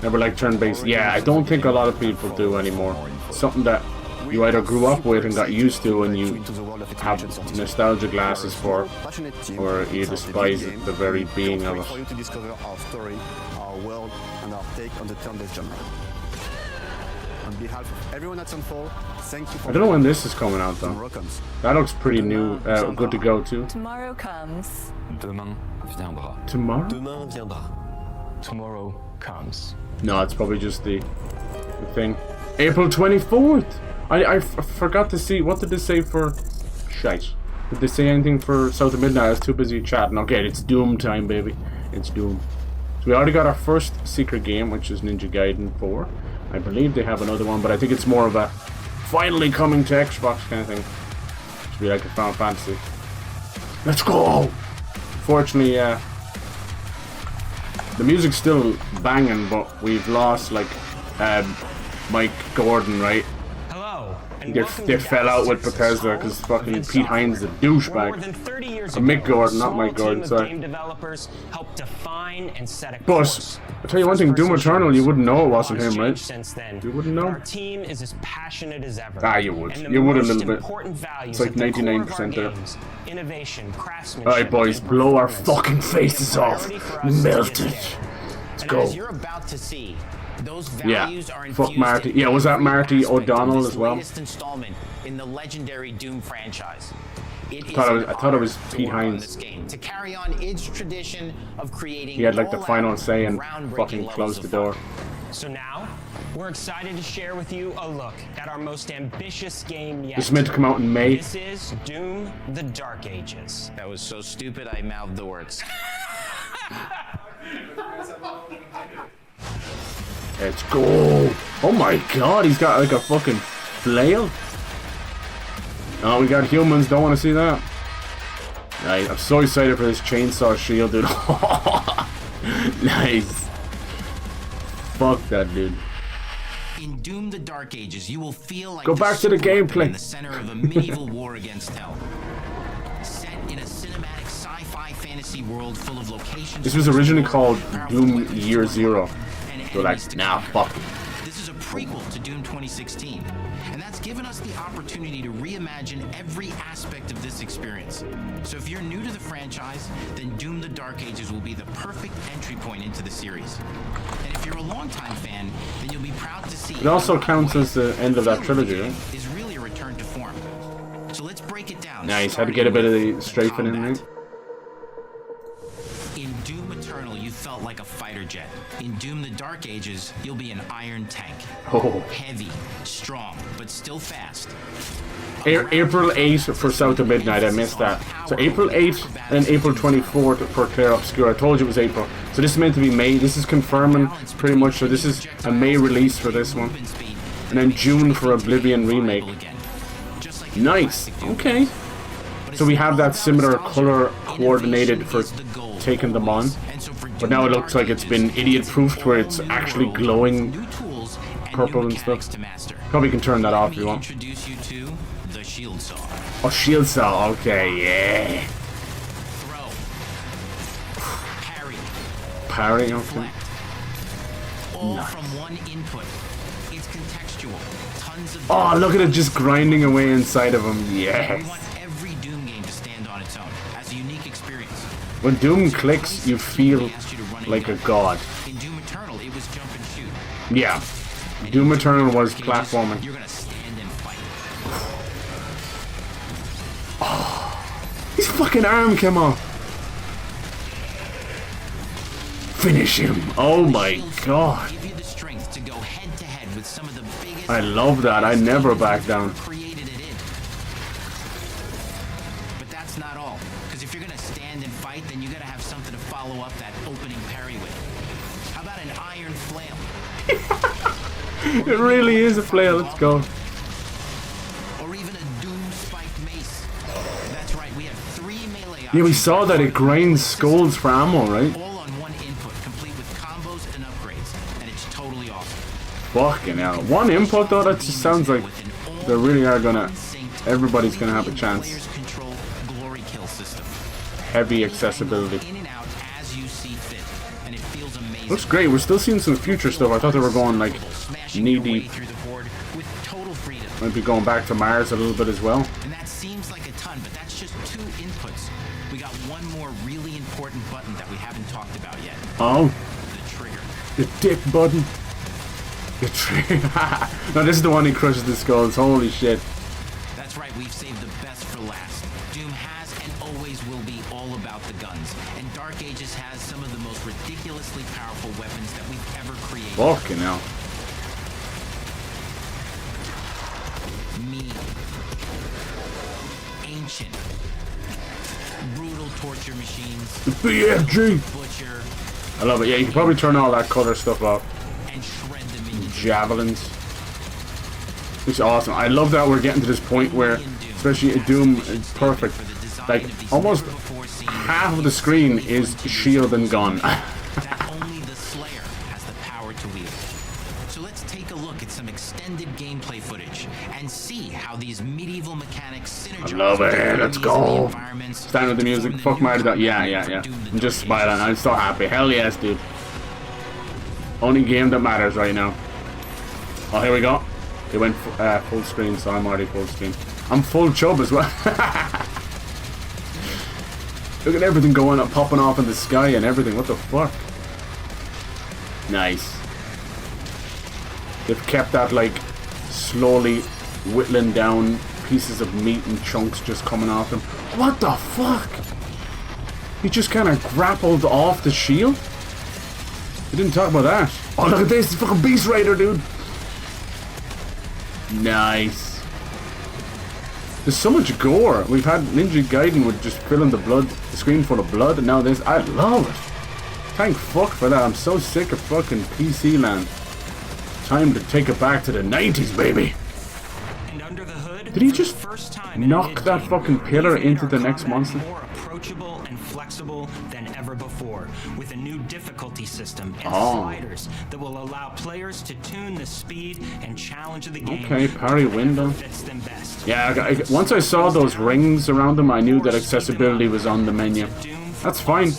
Never like turn-based. Yeah, I don't think a lot of people do anymore. Something that you either grew up with and got used to and you have nostalgia glasses for, or you despise the very being of it. For you to discover our story, our world, and our take on the turn-based genre. On behalf of everyone at Sunfall, thank you for. I don't know when this is coming out though. That looks pretty new, good to go too. Tomorrow comes. Demain viendra. Tomorrow? Demain viendra. Tomorrow comes. No, it's probably just the thing. April 24th! I forgot to see, what did they say for... Shite. Did they say anything for South of Midnight? I was too busy chatting. Okay, it's Doom time, baby. It's Doom. So we already got our first secret game, which is Ninja Gaiden 4. I believe they have another one, but I think it's more of a finally coming to Xbox kind of thing. Should be like a Final Fantasy. Let's go! Fortunately, the music's still banging, but we've lost, like, Mike Gordon, right? They fell out with Bethesda because fucking Pete Hines is a douchebag. Mick Gordon, not Mike Gordon, sorry. But, I'll tell you one thing, Doom Eternal, you wouldn't know it wasn't him, right? You wouldn't know? Ah, you would. You would a little bit. It's like 99% there. Alright boys, blow our fucking faces off. Melt it. Let's go. Those values are fuck Marty. Yeah, was that Marty O'Donnell as well? Installment in the legendary Doom franchise. I thought it was Pete Hines. To carry on its tradition of creating. He had like the final say and fucking closed the door. So now, we're excited to share with you a look at our most ambitious game yet. This is meant to come out in May. This is Doom: The Dark Ages. That was so stupid I mouthed the words. Let's go. Oh my god, he's got like a fucking flail. Oh, we got humans. Don't want to see that. Nice. I'm so excited for this chainsaw shield, dude. Nice. Fuck that, dude. In Doom: The Dark Ages, you will feel like go back to the gameplay. In the center of a medieval war against hell. Set in a cinematic sci-fi fantasy world full of locations. This was originally called Doom Year Zero. So like, nah, fuck it. This is a prequel to Doom 2016, and that's given us the opportunity to reimagine every aspect of this experience. So if you're new to the franchise, then Doom: The Dark Ages will be the perfect entry point into the series. And if you're a longtime fan, then you'll be proud to see it also counts as the end of that trilogy, right? Is really a return to form. So let's break it down. Nice, had to get a bit of the strafing in there. In Doom Eternal, you felt like a fighter jet. In Doom: The Dark Ages, you'll be an iron tank. Oh. Heavy, strong, but still fast. April 8th for South of Midnight, I missed that. So April 8th and April 24th for Clair Obscur. I told you it was April. So this is meant to be May. This is confirming pretty much. So this is a May release for this one. And then June for Oblivion Remake. Nice. Okay. So we have that similar color coordinated for taking them on. But now it looks like it's been idiot-proofed where it's actually glowing purple and stuff. Probably can turn that off if you want. Introduce you to the shield saw. Oh, shield saw. Okay, yeah. Throw. Parry. Parry, okay. All from one input. It's contextual. Tons of. Oh, look at it just grinding away inside of him. Yes. We want every Doom game to stand on its own as a unique experience. When Doom clicks, you feel like a god. In Doom Eternal, it was jump and shoot. Yeah. Doom Eternal was platforming. You're gonna stand and fight. Oh, his fucking arm came off. Finish him. Oh my god. Give you the strength to go head to head with some of the biggest. I love that. I never back down. Created it in. But that's not all. Because if you're gonna stand and fight, then you gotta have something to follow up that opening parry with. How about an iron flail? It really is a flail. Let's go. Or even a Doom spiked mace. That's right. We have 3 melee options. Yeah, we saw that it grinds skulls for ammo, right? All on one input, complete with combos and upgrades, and it's totally awesome. Fucking hell. One input though, that just sounds like they really are gonna. Everybody's gonna have a chance. Players control glory kill system. Heavy accessibility. In and out as you see fit, and it feels amazing. Looks great. We're still seeing some future stuff. I thought they were going like knee deep. Through the board with total freedom. Might be going back to Mars a little bit as well. And that seems like a ton, but that's just 2 inputs. We got one more really important button that we haven't talked about yet. Oh. The trigger. The dick button. The trigger. No, this is the one he crushes the skulls. Holy shit. That's right, we've saved the best for last. Doom has and always will be all about the guns. And Dark Ages has some of the most ridiculously powerful weapons that we've ever created. Fucking hell. Mean. Ancient. Brutal torture machines. The BFG. Butcher. I love it. Yeah, you can probably turn all that color stuff off. And shred them into javelins. It's awesome. I love that we're getting to this point where, especially Doom, is perfect. Like, almost half of the screen is shield and gun. That only the Slayer has the power to wield. So let's take a look at some extended gameplay footage and see how these medieval mechanics synergize. I love it. Let's go. Environments. Stand with the music. Fuck my dog. Yeah. I'm just smiling. I'm so happy. Hell yes, dude. Only game that matters right now. Oh, here we go. It went full screen, so I'm already full screen. I'm full chub as well. Look at everything going up, popping off in the sky and everything. What the fuck? Nice. They've kept that like slowly whittling down pieces of meat and chunks just coming off him. What the fuck? He just kind of grappled off the shield? We didn't talk about that. Oh, look at this. It's fucking Beast Rider, dude. Nice. There's so much gore. We've had Ninja Gaiden with just filling the screen full of blood, and now this. I love it. Thank fuck for that. I'm so sick of fucking PC land. Time to take it back to the 90s, baby. And under the hood, did he just knock that fucking pillar into the next monster? More approachable and flexible than ever before, with a new difficulty system and sliders that will allow players to tune the speed and challenge of the game. Okay, parry window. Fits them best. Yeah, once I saw those rings around them, I knew that accessibility was on the menu. That's fine.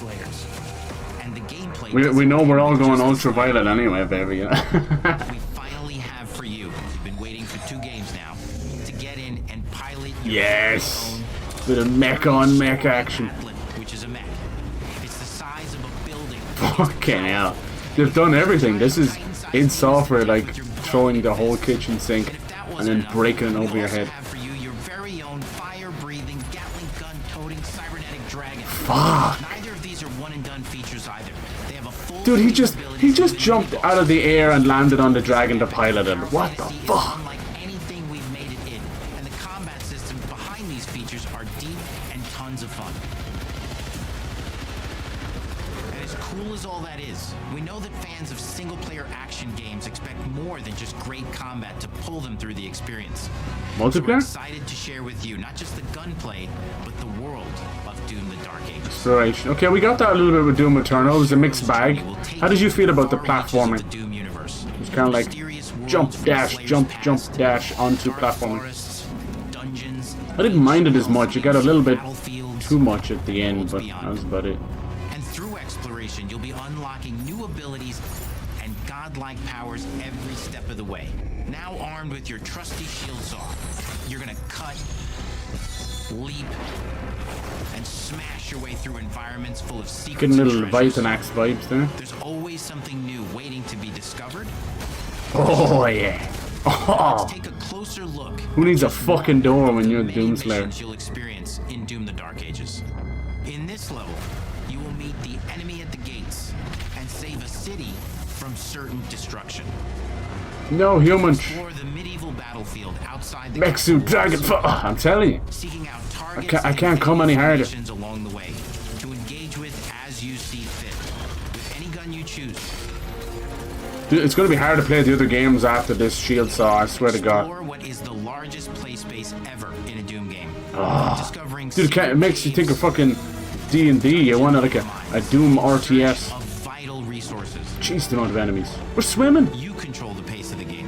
We know we're all going ultraviolet anyway, baby. We finally have for you. You've been waiting for 2 games now to get in and pilot your yes, bit of mech on mech action. Which is a mech. It's the size of a building. Fucking hell, they've done everything. This is in software, like throwing the whole kitchen sink and then breaking it over your head. For you, your very own fire-breathing, Gatling gun-toting cybernetic dragon. Fuck. Neither of these are one-and-done features either. They have a full Dude, he just jumped out of the air and landed on the dragon to pilot it. What the fuck? Unlike anything we've made it in, and the combat systems behind these features are deep and tons of fun. And as cool as all that is, we know that fans of single-player action games expect more than just great combat to pull them through the experience. Multiplayer? So we're excited to share with you not just the gunplay, but the world of Doom: The Dark Ages. Exploration. Okay, we got that a little bit with Doom Eternal. It was a mixed bag. How did you feel about the platforming? It was kind of like jump, dash, jump, dash onto platforming. I didn't mind it as much. It got a little bit too much at the end, but that was about it. And through exploration, you'll be unlocking new abilities and godlike powers every step of the way. Now armed with your trusty shield saw, you're gonna cut, leap, and smash your way through environments full of secrets. Getting little Vitanax vibes there. There's always something new waiting to be discovered. Oh yeah. Oh. Let's take a closer look. Who needs a fucking door when you're the Doomslayer? You'll experience in Doom: The Dark Ages. In this level, you will meet the enemy at the gates and save a city from certain destruction. No human. Explore the medieval battlefield outside the Mech suit dragon. I'm telling you. Seeking out targets I can't come any harder. along the way to engage with as you see fit. With any gun you choose. Dude, it's going to be hard to play the other games after this shield saw, I swear to God. Explore what is the largest play space ever in a Doom game. Discovering Dude, it makes you think of fucking D&D. You want like a Doom RTS. vital resources. Jeez, the amount of enemies. We're swimming. You control the pace of the game.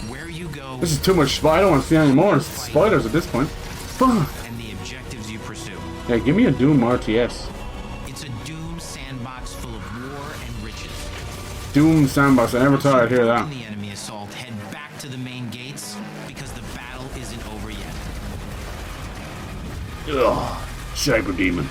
Where you go. This is too much. I don't want to see any more spoilers at this point. Fuck. And the objectives you pursue. Yeah, give me a Doom RTS. It's a Doom sandbox full of war and riches. Doom sandbox. I never thought I'd hear that. The enemy assault, head back to the main gates because the battle isn't over yet. Ugh. Cyber Demon.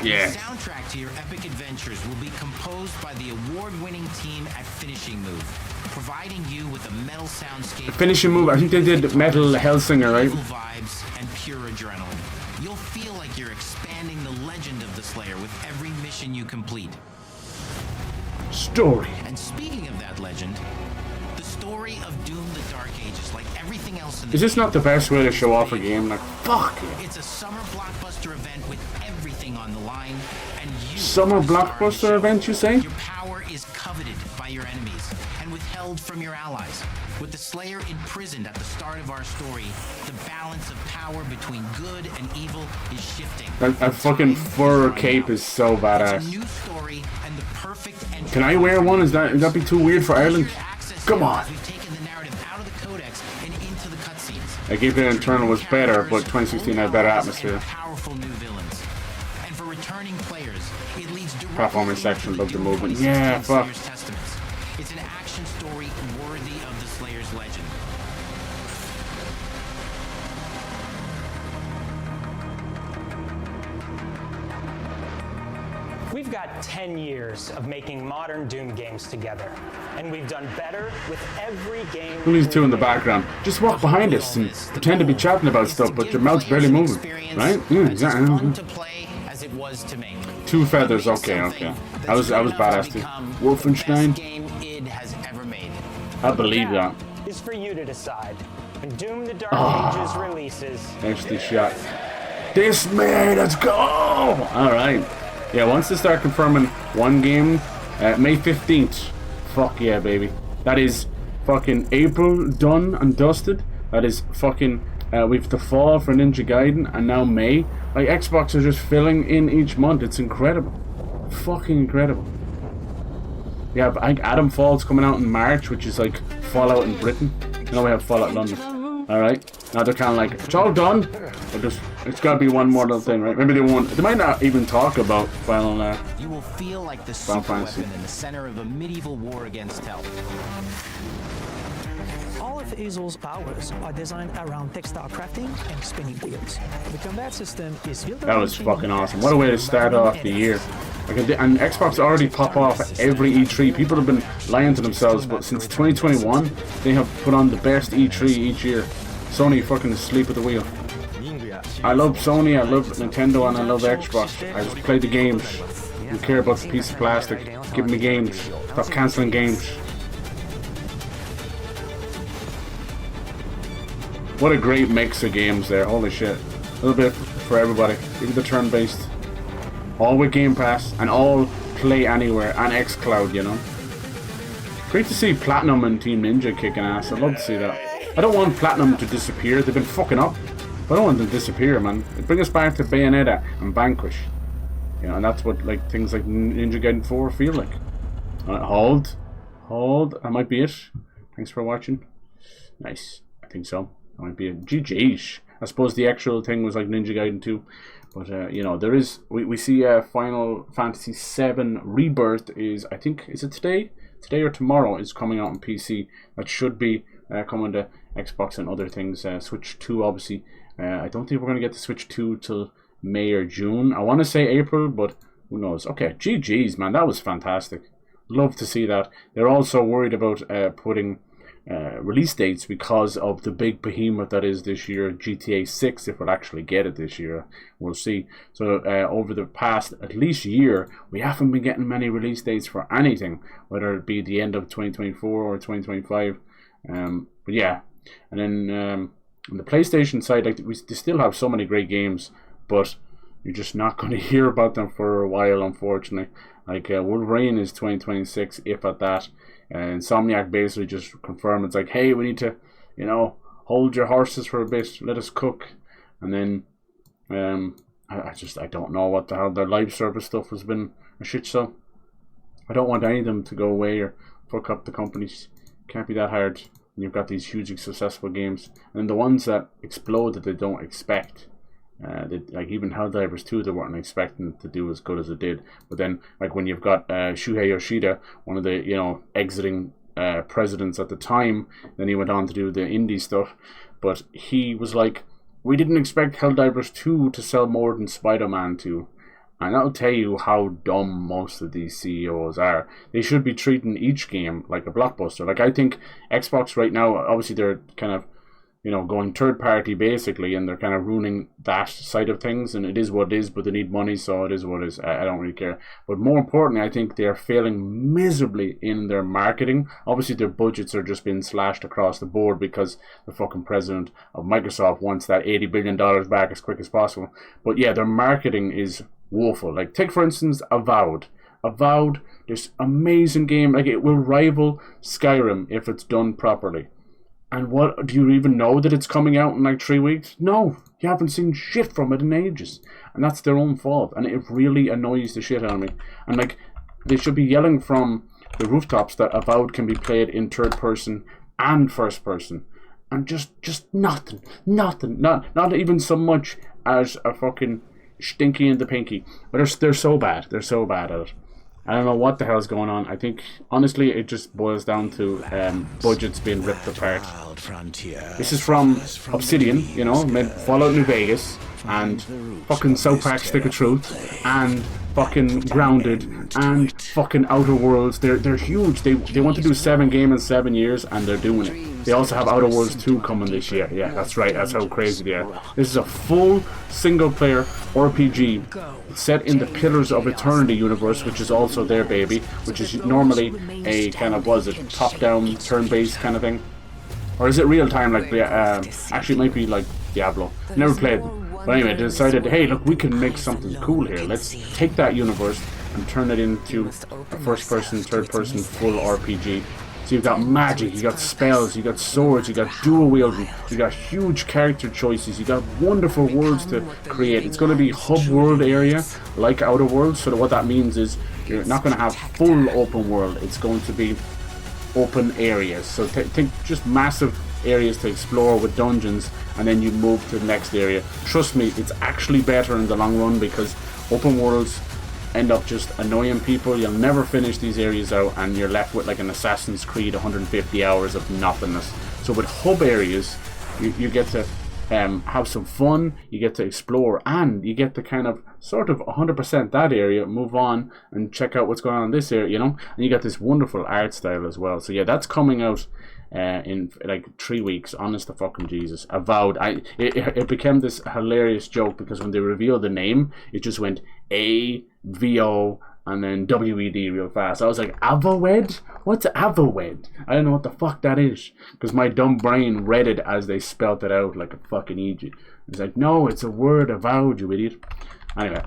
Yeah. The soundtrack to your epic adventures will be composed by the award-winning team at Finishing Move, providing you with a metal soundscape. Finishing Move. I think they did Metal Hellsinger, right? Vibes and pure adrenaline. You'll feel like you're expanding the legend of the Slayer with every mission you complete. Story. And speaking of that legend, the story of Doom: The Dark Ages, like everything else in the Is this not the best way to show off a game? Like, fuck yeah. It's a summer blockbuster event with everything on the line, and you. Summer blockbuster event, you say? Your power is coveted by your enemies and withheld from your allies. With the Slayer imprisoned at the start of our story, the balance of power between good and evil is shifting. That fucking fur cape is so badass. It's a new story and the perfect entry. Can I wear one? Would that be too weird for Ireland? Come on. We've taken the narrative out of the codex and into the cutscenes. I gave it Internal was better, but 2016 had better atmosphere. Powerful new villains. And for returning players, it leads directly Platforming section, love the movement. Yeah, fuck. Testaments. It's an action story worthy of the Slayer's legend. We've got 10 years of making modern Doom games together, and we've done better with every game. Who needs two in the background? Just walk behind us and pretend to be chatting about stuff, but your mouth's barely moving, right? Yeah, exactly. As it was to make. 2 feathers. Okay. I was badass too. Wolfenstein. Game id has I believe that. Is for you to decide. When Doom the Dark Ages releases. Nicely shot. This May, let's go! Alright. Yeah, once they start confirming one game, May 15th. Fuck yeah, baby. That is fucking April done and dusted. That is fucking, we've the fall for Ninja Gaiden, and now May. Like, Xbox are just filling in each month. It's incredible. Fucking incredible. Yeah, I think Adam Falls coming out in March, which is like Fallout in Britain. You know we have Fallout London. Alright. Now they're kind of like, it's all done. But just, it's got to be one more little thing, right? Maybe they won't. They might not even talk about Final You will feel like the super weapon in the center of a medieval war against hell. All of Hazel's powers are designed around textile crafting and spinning wheels. The combat system is built That was fucking awesome. What a way to start off the year. And Xbox already pop off every E3. People have been lying to themselves, but since 2021, they have put on the best E3 each year. Sony fucking asleep at the wheel. I love Sony, I love Nintendo, and I love Xbox. I just play the games. I don't care about the piece of plastic. Give me games. Stop cancelling games. What a great mix of games there. Holy shit. A little bit for everybody. Even the turn-based. All with Game Pass and all play anywhere and xCloud, you know. Great to see Platinum and Team Ninja kicking ass. I'd love to see that. I don't want Platinum to disappear. They've been fucking up. But I don't want them to disappear, man. Bring us back to Bayonetta and Vanquish. You know, and that's what like things like Ninja Gaiden 4 feel like. Hold. That might be it. Thanks for watching. Nice. I think so. That might be it. GG's. I suppose the actual thing was like Ninja Gaiden 2. But, you know, there is... We see Final Fantasy VII Rebirth is... I think... Is it today? Today or tomorrow is coming out on PC. That should be coming to Xbox and other things. Switch 2, obviously. I don't think we're going to get the Switch 2 till May or June. I want to say April, but who knows. Okay, GG's, man. That was fantastic. Love to see that. They're also worried about putting... release dates because of the big behemoth that is this year, GTA 6, if we'll actually get it this year. We'll see. So over the past at least year, we haven't been getting many release dates for anything, whether it be the end of 2024 or 2025. But yeah, and then on the PlayStation side, like they still have so many great games, but you're just not going to hear about them for a while, unfortunately. Like Wolverine is 2026, if at that. Insomniac basically just confirmed it's like, hey, we need to, you know, hold your horses for a bit, let us cook. And then I don't know what the hell their live service stuff has been a shit show. I don't want any of them to go away or fuck up the companies. Can't be that hard when you've got these hugely successful games. And the ones that explode that they don't expect. Like even Helldivers 2, they weren't expecting it to do as good as it did. But then, like when you've got Shuhei Yoshida, one of the, you know, exiting presidents at the time, then he went on to do the indie stuff. But he was like, we didn't expect Helldivers 2 to sell more than Spider-Man 2. And that'll tell you how dumb most of these CEOs are. They should be treating each game like a blockbuster. Like I think Xbox right now, obviously they're kind of, you know, going third party basically, and they're kind of ruining that side of things, and it is what it is, but they need money, so it is what it is. I don't really care. But more importantly, I think they're failing miserably in their marketing. Obviously their budgets are just being slashed across the board because the fucking president of Microsoft wants that $80 billion back as quick as possible. But yeah, their marketing is woeful. Like take for instance Avowed, this amazing game, like it will rival Skyrim if it's done properly. And what, do you even know that it's coming out in like 3 weeks? No, you haven't seen shit from it in ages. And that's their own fault. And it really annoys the shit out of me. And like, they should be yelling from the rooftops that Avowed can be played in third person and first person. And just nothing. Not even so much as a fucking Stinky and the Pinky. But they're so bad. They're so bad at it. I don't know what the hell's going on. I think, honestly, it just boils down to budgets being ripped apart. This is from Obsidian, you know, made Fallout New Vegas, and fucking South Park Stick of Truth, and fucking Grounded, and fucking Outer Worlds. They're huge. They want to do 7 games in 7 years, and they're doing it. They also have Outer Worlds 2 coming this year. Yeah, that's right. That's how crazy they are. This is a full single-player RPG set in the Pillars of Eternity universe, which is also their baby, which is normally a kind of, was it, top-down, turn-based kind of thing? Or is it real-time like, actually it might be like Diablo. Never played it. But anyway, they decided, hey, look, we can make something cool here. Let's take that universe and turn it into a first-person, third-person, full RPG. So you've got magic, you got spells, you got swords, you got dual wielding, you got huge character choices, you got wonderful worlds to create. It's going to be hub world area like Outer Worlds. So what that means is you're not going to have full open world. It's going to be open areas. So think just massive areas to explore with dungeons, and then you move to the next area. Trust me, it's actually better in the long run, because open worlds end up just annoying people. You'll never finish these areas out, and you're left with like an Assassin's Creed 150 hours of nothingness. So with hub areas, you get to have some fun, you get to explore, and you get to kind of sort of 100% that area, move on and check out what's going on in this area, you know. And you got this wonderful art style as well. So yeah, that's coming out in like 3 weeks. Honest to fucking Jesus. Avowed. It became this hilarious joke, because when they revealed the name, it just went AVO and then WED real fast. I was like, Avowed? What's Avowed? I don't know what the fuck that is, because my dumb brain read it as they spelt it out like a fucking idiot. It's like, no, it's a word, avowed, you idiot. Anyway.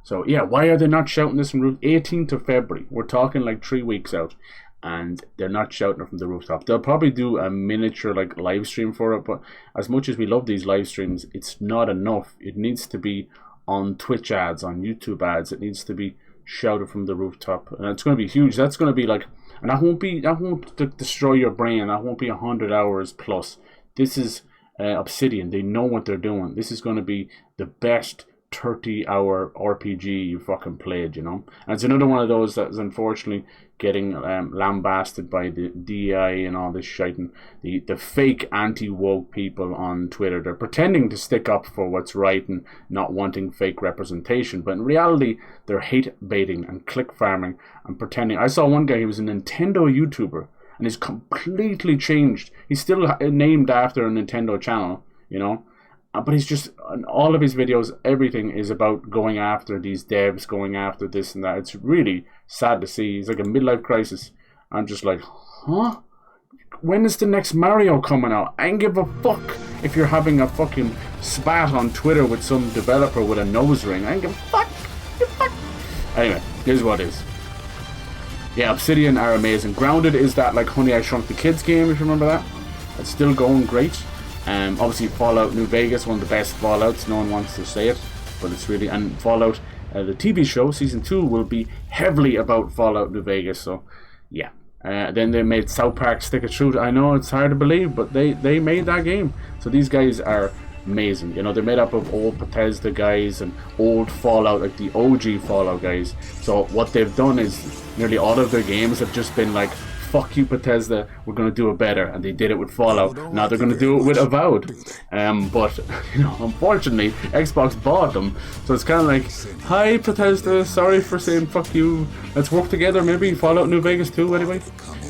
So yeah, why are they not shouting this from the roof? 18th of February. We're talking like 3 weeks out, and they're not shouting it from the rooftop. They'll probably do a miniature like live stream for it, but as much as we love these live streams, it's not enough. It needs to be on Twitch ads, on YouTube ads. It needs to be shouted from the rooftop, and it's going to be huge. That's going to be like, and that won't destroy your brain. That won't be 100 hours plus. This is Obsidian. They know what they're doing. This is going to be the best 30-hour RPG you fucking played, you know. And it's another one of those that is unfortunately getting lambasted by the DEI and all this shit, and the fake anti-woke people on Twitter. They're pretending to stick up for what's right and not wanting fake representation, but in reality they're hate baiting and click farming and pretending. I saw one guy, he was a Nintendo YouTuber, and he's completely changed. He's still named after a Nintendo channel, you know, but he's just, all of his videos, everything is about going after these devs, going after this and that. It's really sad to see. He's like a midlife crisis. I'm just like, huh? When is the next Mario coming out? I ain't give a fuck if you're having a fucking spat on Twitter with some developer with a nose ring. I ain't give a fuck. Anyway, here's what it is. Yeah, Obsidian are amazing. Grounded is that like Honey, I Shrunk the Kids game, if you remember that. It's still going great. Obviously Fallout New Vegas, one of the best Fallouts. No one wants to say it, but it's really, and Fallout, the TV show, season 2 will be heavily about Fallout New Vegas. So yeah. Then they made South Park Stick of Truth. I know it's hard to believe, but they made that game. So these guys are amazing. You know, they're made up of old Bethesda guys and old Fallout, like the OG Fallout guys. So what they've done is nearly all of their games have just been like, fuck you Bethesda, we're going to do it better. And they did it with Fallout. Now they're going to do it with Avowed. But, you know, unfortunately, Xbox bought them. So it's kind of like, hi Bethesda, sorry for saying fuck you. Let's work together, maybe Fallout New Vegas too, anyway.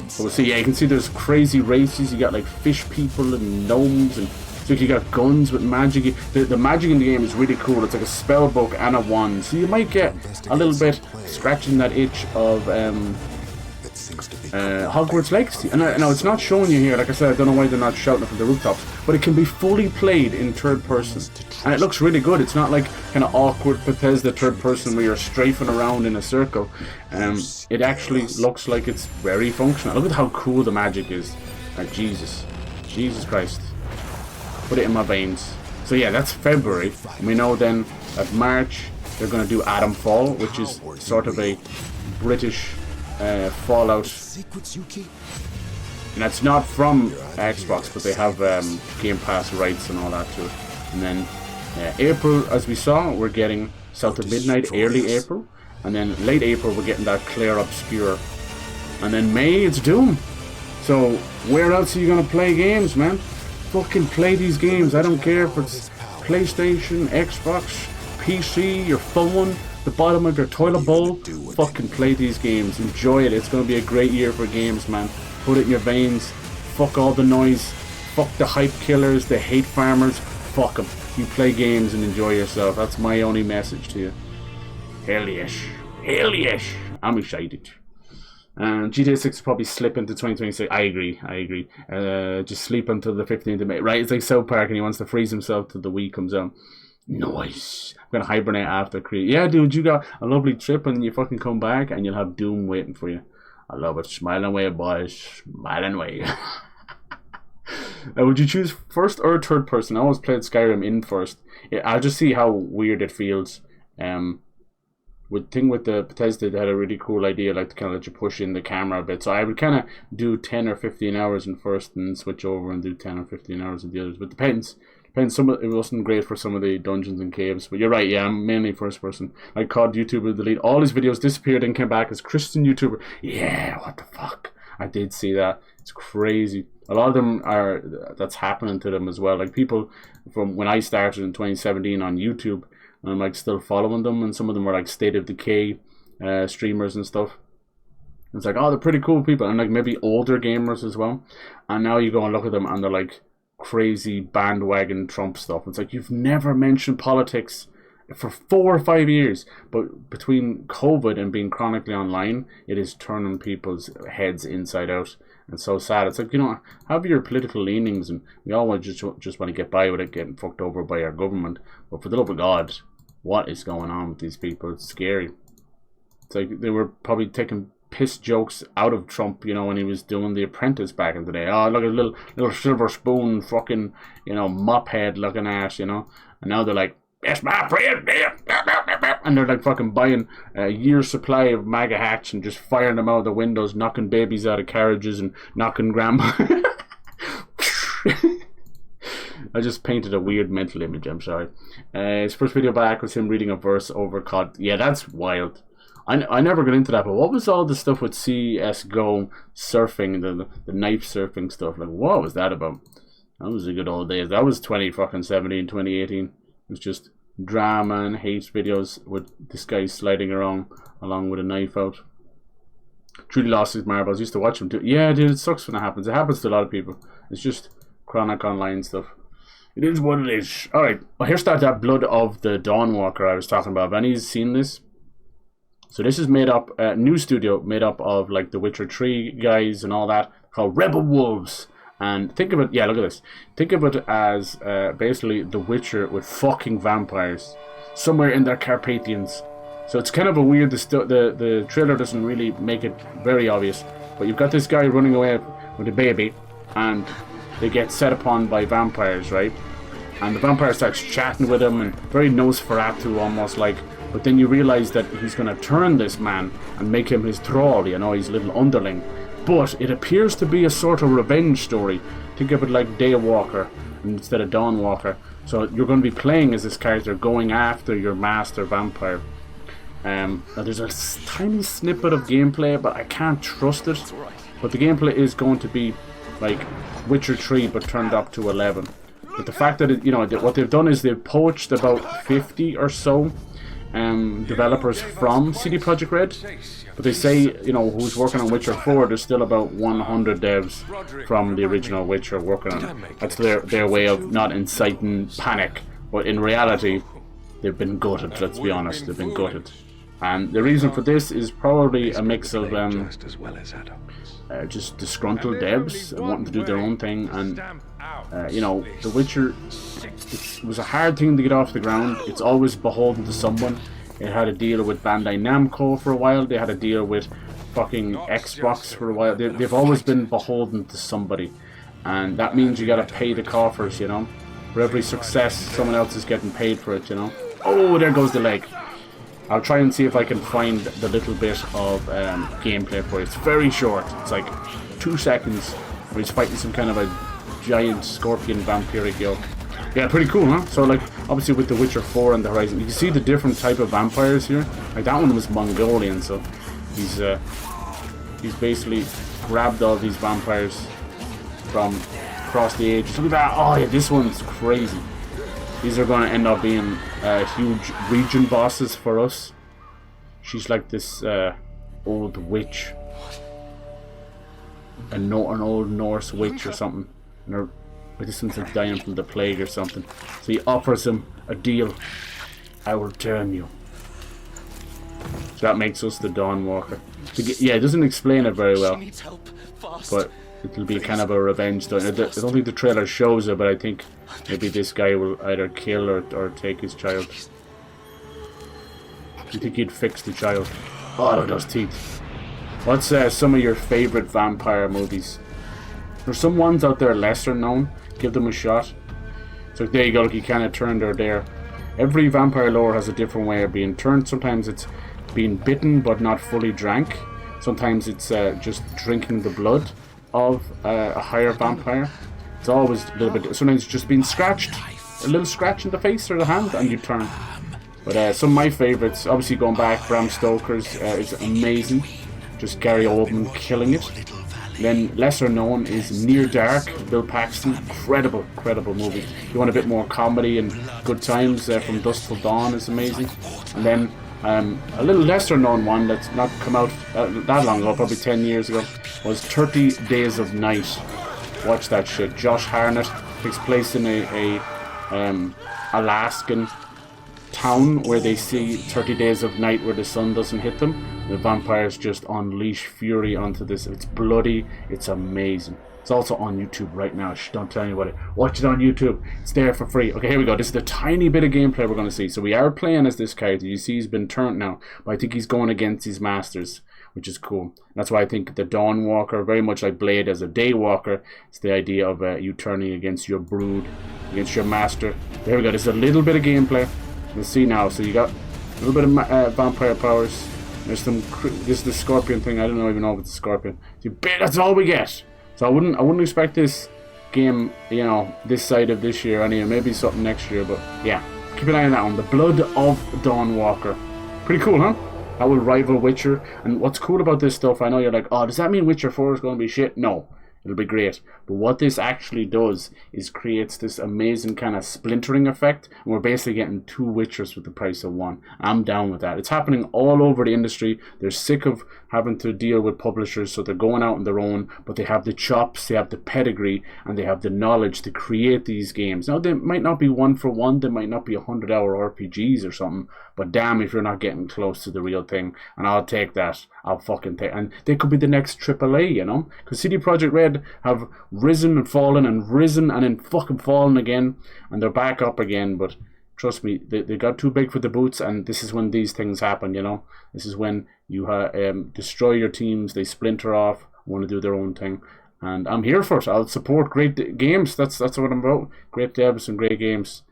So we'll see. Yeah, you can see there's crazy races. You got like fish people and gnomes, and so you got guns with magic. The magic in the game is really cool. It's like a spell book and a wand. So you might get a little bit scratching that itch of Hogwarts Legacy. And now it's not showing you here. Like I said, I don't know why they're not shouting it from the rooftops. But it can be fully played in third person. And it looks really good. It's not like kind of awkward Bethesda third person where you're strafing around in a circle. It actually looks like it's very functional. Look at how cool the magic is. Jesus Christ. Put it in my veins. So yeah, that's February. And we know then that March they're going to do Adamfall, which is sort of a British Fallout. And that's not from Xbox, but they have Game Pass rights and all that too. And then April, as we saw, we're getting South of Midnight, early April. And then late April, we're getting that Clair Obscure. And then May, it's Doom. So where else are you going to play games, man? Fucking play these games. I don't care if it's PlayStation, Xbox, PC, your phone, the bottom of your toilet bowl. Fucking play these games. Enjoy it. It's going to be a great year for games, man. Put it in your veins. fuck all the noise, fuck the hype killers, the hate farmers, fuck them. You play games and enjoy yourself. That's my only message to you. Hell yes. Hell yes. I'm excited. And GTA 6 will probably slip into 2026. I agree. Just sleep until the 15th of May. Right, it's like South Park and he wants to freeze himself till the week comes out. Nice. I'm going to hibernate after Creed. Yeah, dude, you got a lovely trip and you fucking come back and you'll have Doom waiting for you. I love it. Smiling away, boys. Smiling away. Would you choose first or third person? I always played Skyrim in first. I'll just see how weird it feels. With the Bethesda, they had a really cool idea, like to kind of let you push in the camera a bit. So I would kind of do 10 or 15 hours in first and switch over and do 10 or 15 hours in the others. But depends. It wasn't great for some of the dungeons and caves. But you're right, yeah, I'm mainly first person. Like COD YouTuber delete all his videos, disappeared and came back as Christian YouTuber. Yeah, what the fuck? I did see that. It's crazy. A lot of them that's happening to them as well. Like people from when I started in 2017 on YouTube, and I'm like still following them, and some of them were like State of Decay streamers and stuff. It's like, oh, they're pretty cool people, and like maybe older gamers as well. And now you go and look at them, and they're like crazy bandwagon Trump stuff. It's like you've never mentioned politics for 4 or 5 years, but between COVID and being chronically online, it is turning people's heads inside out. It's so sad. It's like, you know, have your political leanings, and we all want just want to get by with it getting fucked over by our government. But for the love of God, what is going on with these people? It's scary. It's like they were probably taking piss jokes out of Trump, you know, when he was doing The Apprentice back in the day. Oh, look at a little silver spoon, fucking, you know, mop head looking ass, you know. And now they're like, "That's my friend," and they're like fucking buying a year's supply of MAGA hats and just firing them out of the windows, knocking babies out of carriages and knocking grandma. I just painted a weird mental image, I'm sorry. His first video back was him reading a verse over COD. Yeah, that's wild. I never got into that, but what was all the stuff with CSGO surfing, the knife surfing stuff? Like, what was that about? That was the good old days. That was 2017, 2018. It was just drama and hate videos with this guy sliding around along with a knife out. Truly lost his marbles. Used to watch him do. Yeah, dude, it sucks when it happens. It happens to a lot of people. It's just chronic online stuff. It is what it is. Alright, well, here's that Blood of the Dawnwalker I was talking about. Have any seen this? So this is made up, new studio made up of like the Witcher 3 guys and all that, called Rebel Wolves. And think of it, yeah, look at this. Think of it as basically The Witcher with fucking vampires somewhere in their Carpathians. So it's kind of a weird, the trailer doesn't really make it very obvious, but you've got this guy running away with a baby, and they get set upon by vampires, right? And the vampire starts chatting with him, and very Nosferatu almost like, but then you realize that he's going to turn this man and make him his thrall, you know, his little underling. But it appears to be a sort of revenge story. Think of it like Daywalker instead of Dawnwalker. So you're going to be playing as this character, going after your master vampire. Now there's a tiny snippet of gameplay, but I can't trust it. But the gameplay is going to be like Witcher 3, but turned up to 11. But the fact that, you know, what they've done is they've poached about 50 or so developers from CD Projekt Red, but they say, you know, who's working on Witcher 4, there's still about 100 devs from the original Witcher working on it. That's their way of not inciting panic, but in reality they've been gutted, let's be honest, they've been gutted. And the reason for this is probably a mix of just disgruntled devs wanting to do their own thing, and you know, The Witcher, it was a hard thing to get off the ground. It's always beholden to someone. It had a deal with Bandai Namco for a while. They had a deal with fucking Xbox for a while. They've always been beholden to somebody, and that means you gotta pay the coffers, you know. For every success, someone else is getting paid for it, you know. Oh, there goes the leg. I'll try and see if I can find the little bit of gameplay for it. It's very short. It's like 2 seconds where he's fighting some kind of a giant scorpion vampiric yolk. Yeah, pretty cool, huh? So like, obviously with The Witcher 4 on the horizon, you can see the different type of vampires here. Like that one was Mongolian, so he's basically grabbed all these vampires from across the ages. Look at that! Oh yeah, this one's crazy. These are going to end up being huge region bosses for us. She's like this old witch. an old Norse witch or something, and her descendants are dying from the plague or something. So he offers him a deal. I will turn you. So that makes us the Dawnwalker. Yeah, it doesn't explain it very well, but it'll be kind of a revenge story. I don't think the trailer shows it, but I think maybe this guy will either kill or take his child. You think he'd fix the child? Oh, look at those teeth. What's some of your favourite vampire movies? There's some ones out there lesser known. Give them a shot. So there you go, look, you kind of turned her there. Every vampire lore has a different way of being turned. Sometimes it's being bitten but not fully drank. Sometimes it's just drinking the blood of a higher vampire. It's always a little bit. Sometimes it's just being scratched, a little scratch in the face or the hand, and you turn. But some of my favourites, obviously going back, Bram Stoker's is amazing. Just Gary Oldman killing it. Then lesser known is Near Dark, Bill Paxton. Incredible movie. If you want a bit more comedy and good times, From Dusk Till Dawn is amazing. And then a little lesser known one that's not come out that long ago, probably 10 years ago, was 30 Days of Night. Watch that shit. Josh Hartnett takes place in a Alaskan town where they see 30 days of night where the sun doesn't hit them. The vampires just unleash fury onto this. It's bloody. It's amazing. It's also on YouTube right now. Shh, don't tell anybody. Watch it on YouTube. It's there for free. Okay, here we go. This is the tiny bit of gameplay we're going to see. So we are playing as this character. You see he's been turned now. But I think he's going against his masters, which is cool. That's why I think the Dawnwalker, very much like Blade as a Daywalker, it's the idea of you turning against your brood, against your master. There we go. This is a little bit of gameplay. Let's see now. So you got a little bit of vampire powers. There's some. This is the scorpion thing. I don't even know if it's a scorpion. That's all we get. So I wouldn't expect this game, you know, this side of this year anyway. Maybe something next year, but yeah, keep an eye on that one. The Blood of Dawnwalker. Pretty cool, huh? That will rival Witcher. And what's cool about this stuff, I know you're like, oh, does that mean Witcher 4 is going to be shit? No. It'll be great. But what this actually does is creates this amazing kind of splintering effect. And we're basically getting 2 Witchers with the price of 1. I'm down with that. It's happening all over the industry. They're sick of having to deal with publishers, so they're going out on their own. But they have the chops, they have the pedigree, and they have the knowledge to create these games. Now, they might not be 1 for 1. They might not be 100-hour RPGs or something. But damn if you're not getting close to the real thing. And I'll take that. I'll fucking take. And they could be the next AAA, you know? Because CD Projekt Red have risen and fallen and risen and then fucking fallen again. And they're back up again. But trust me, they got too big for the boots. And this is when these things happen, you know? This is when you destroy your teams. They splinter off, want to do their own thing. And I'm here for it. I'll support great games. That's what I'm about. Great devs and great games.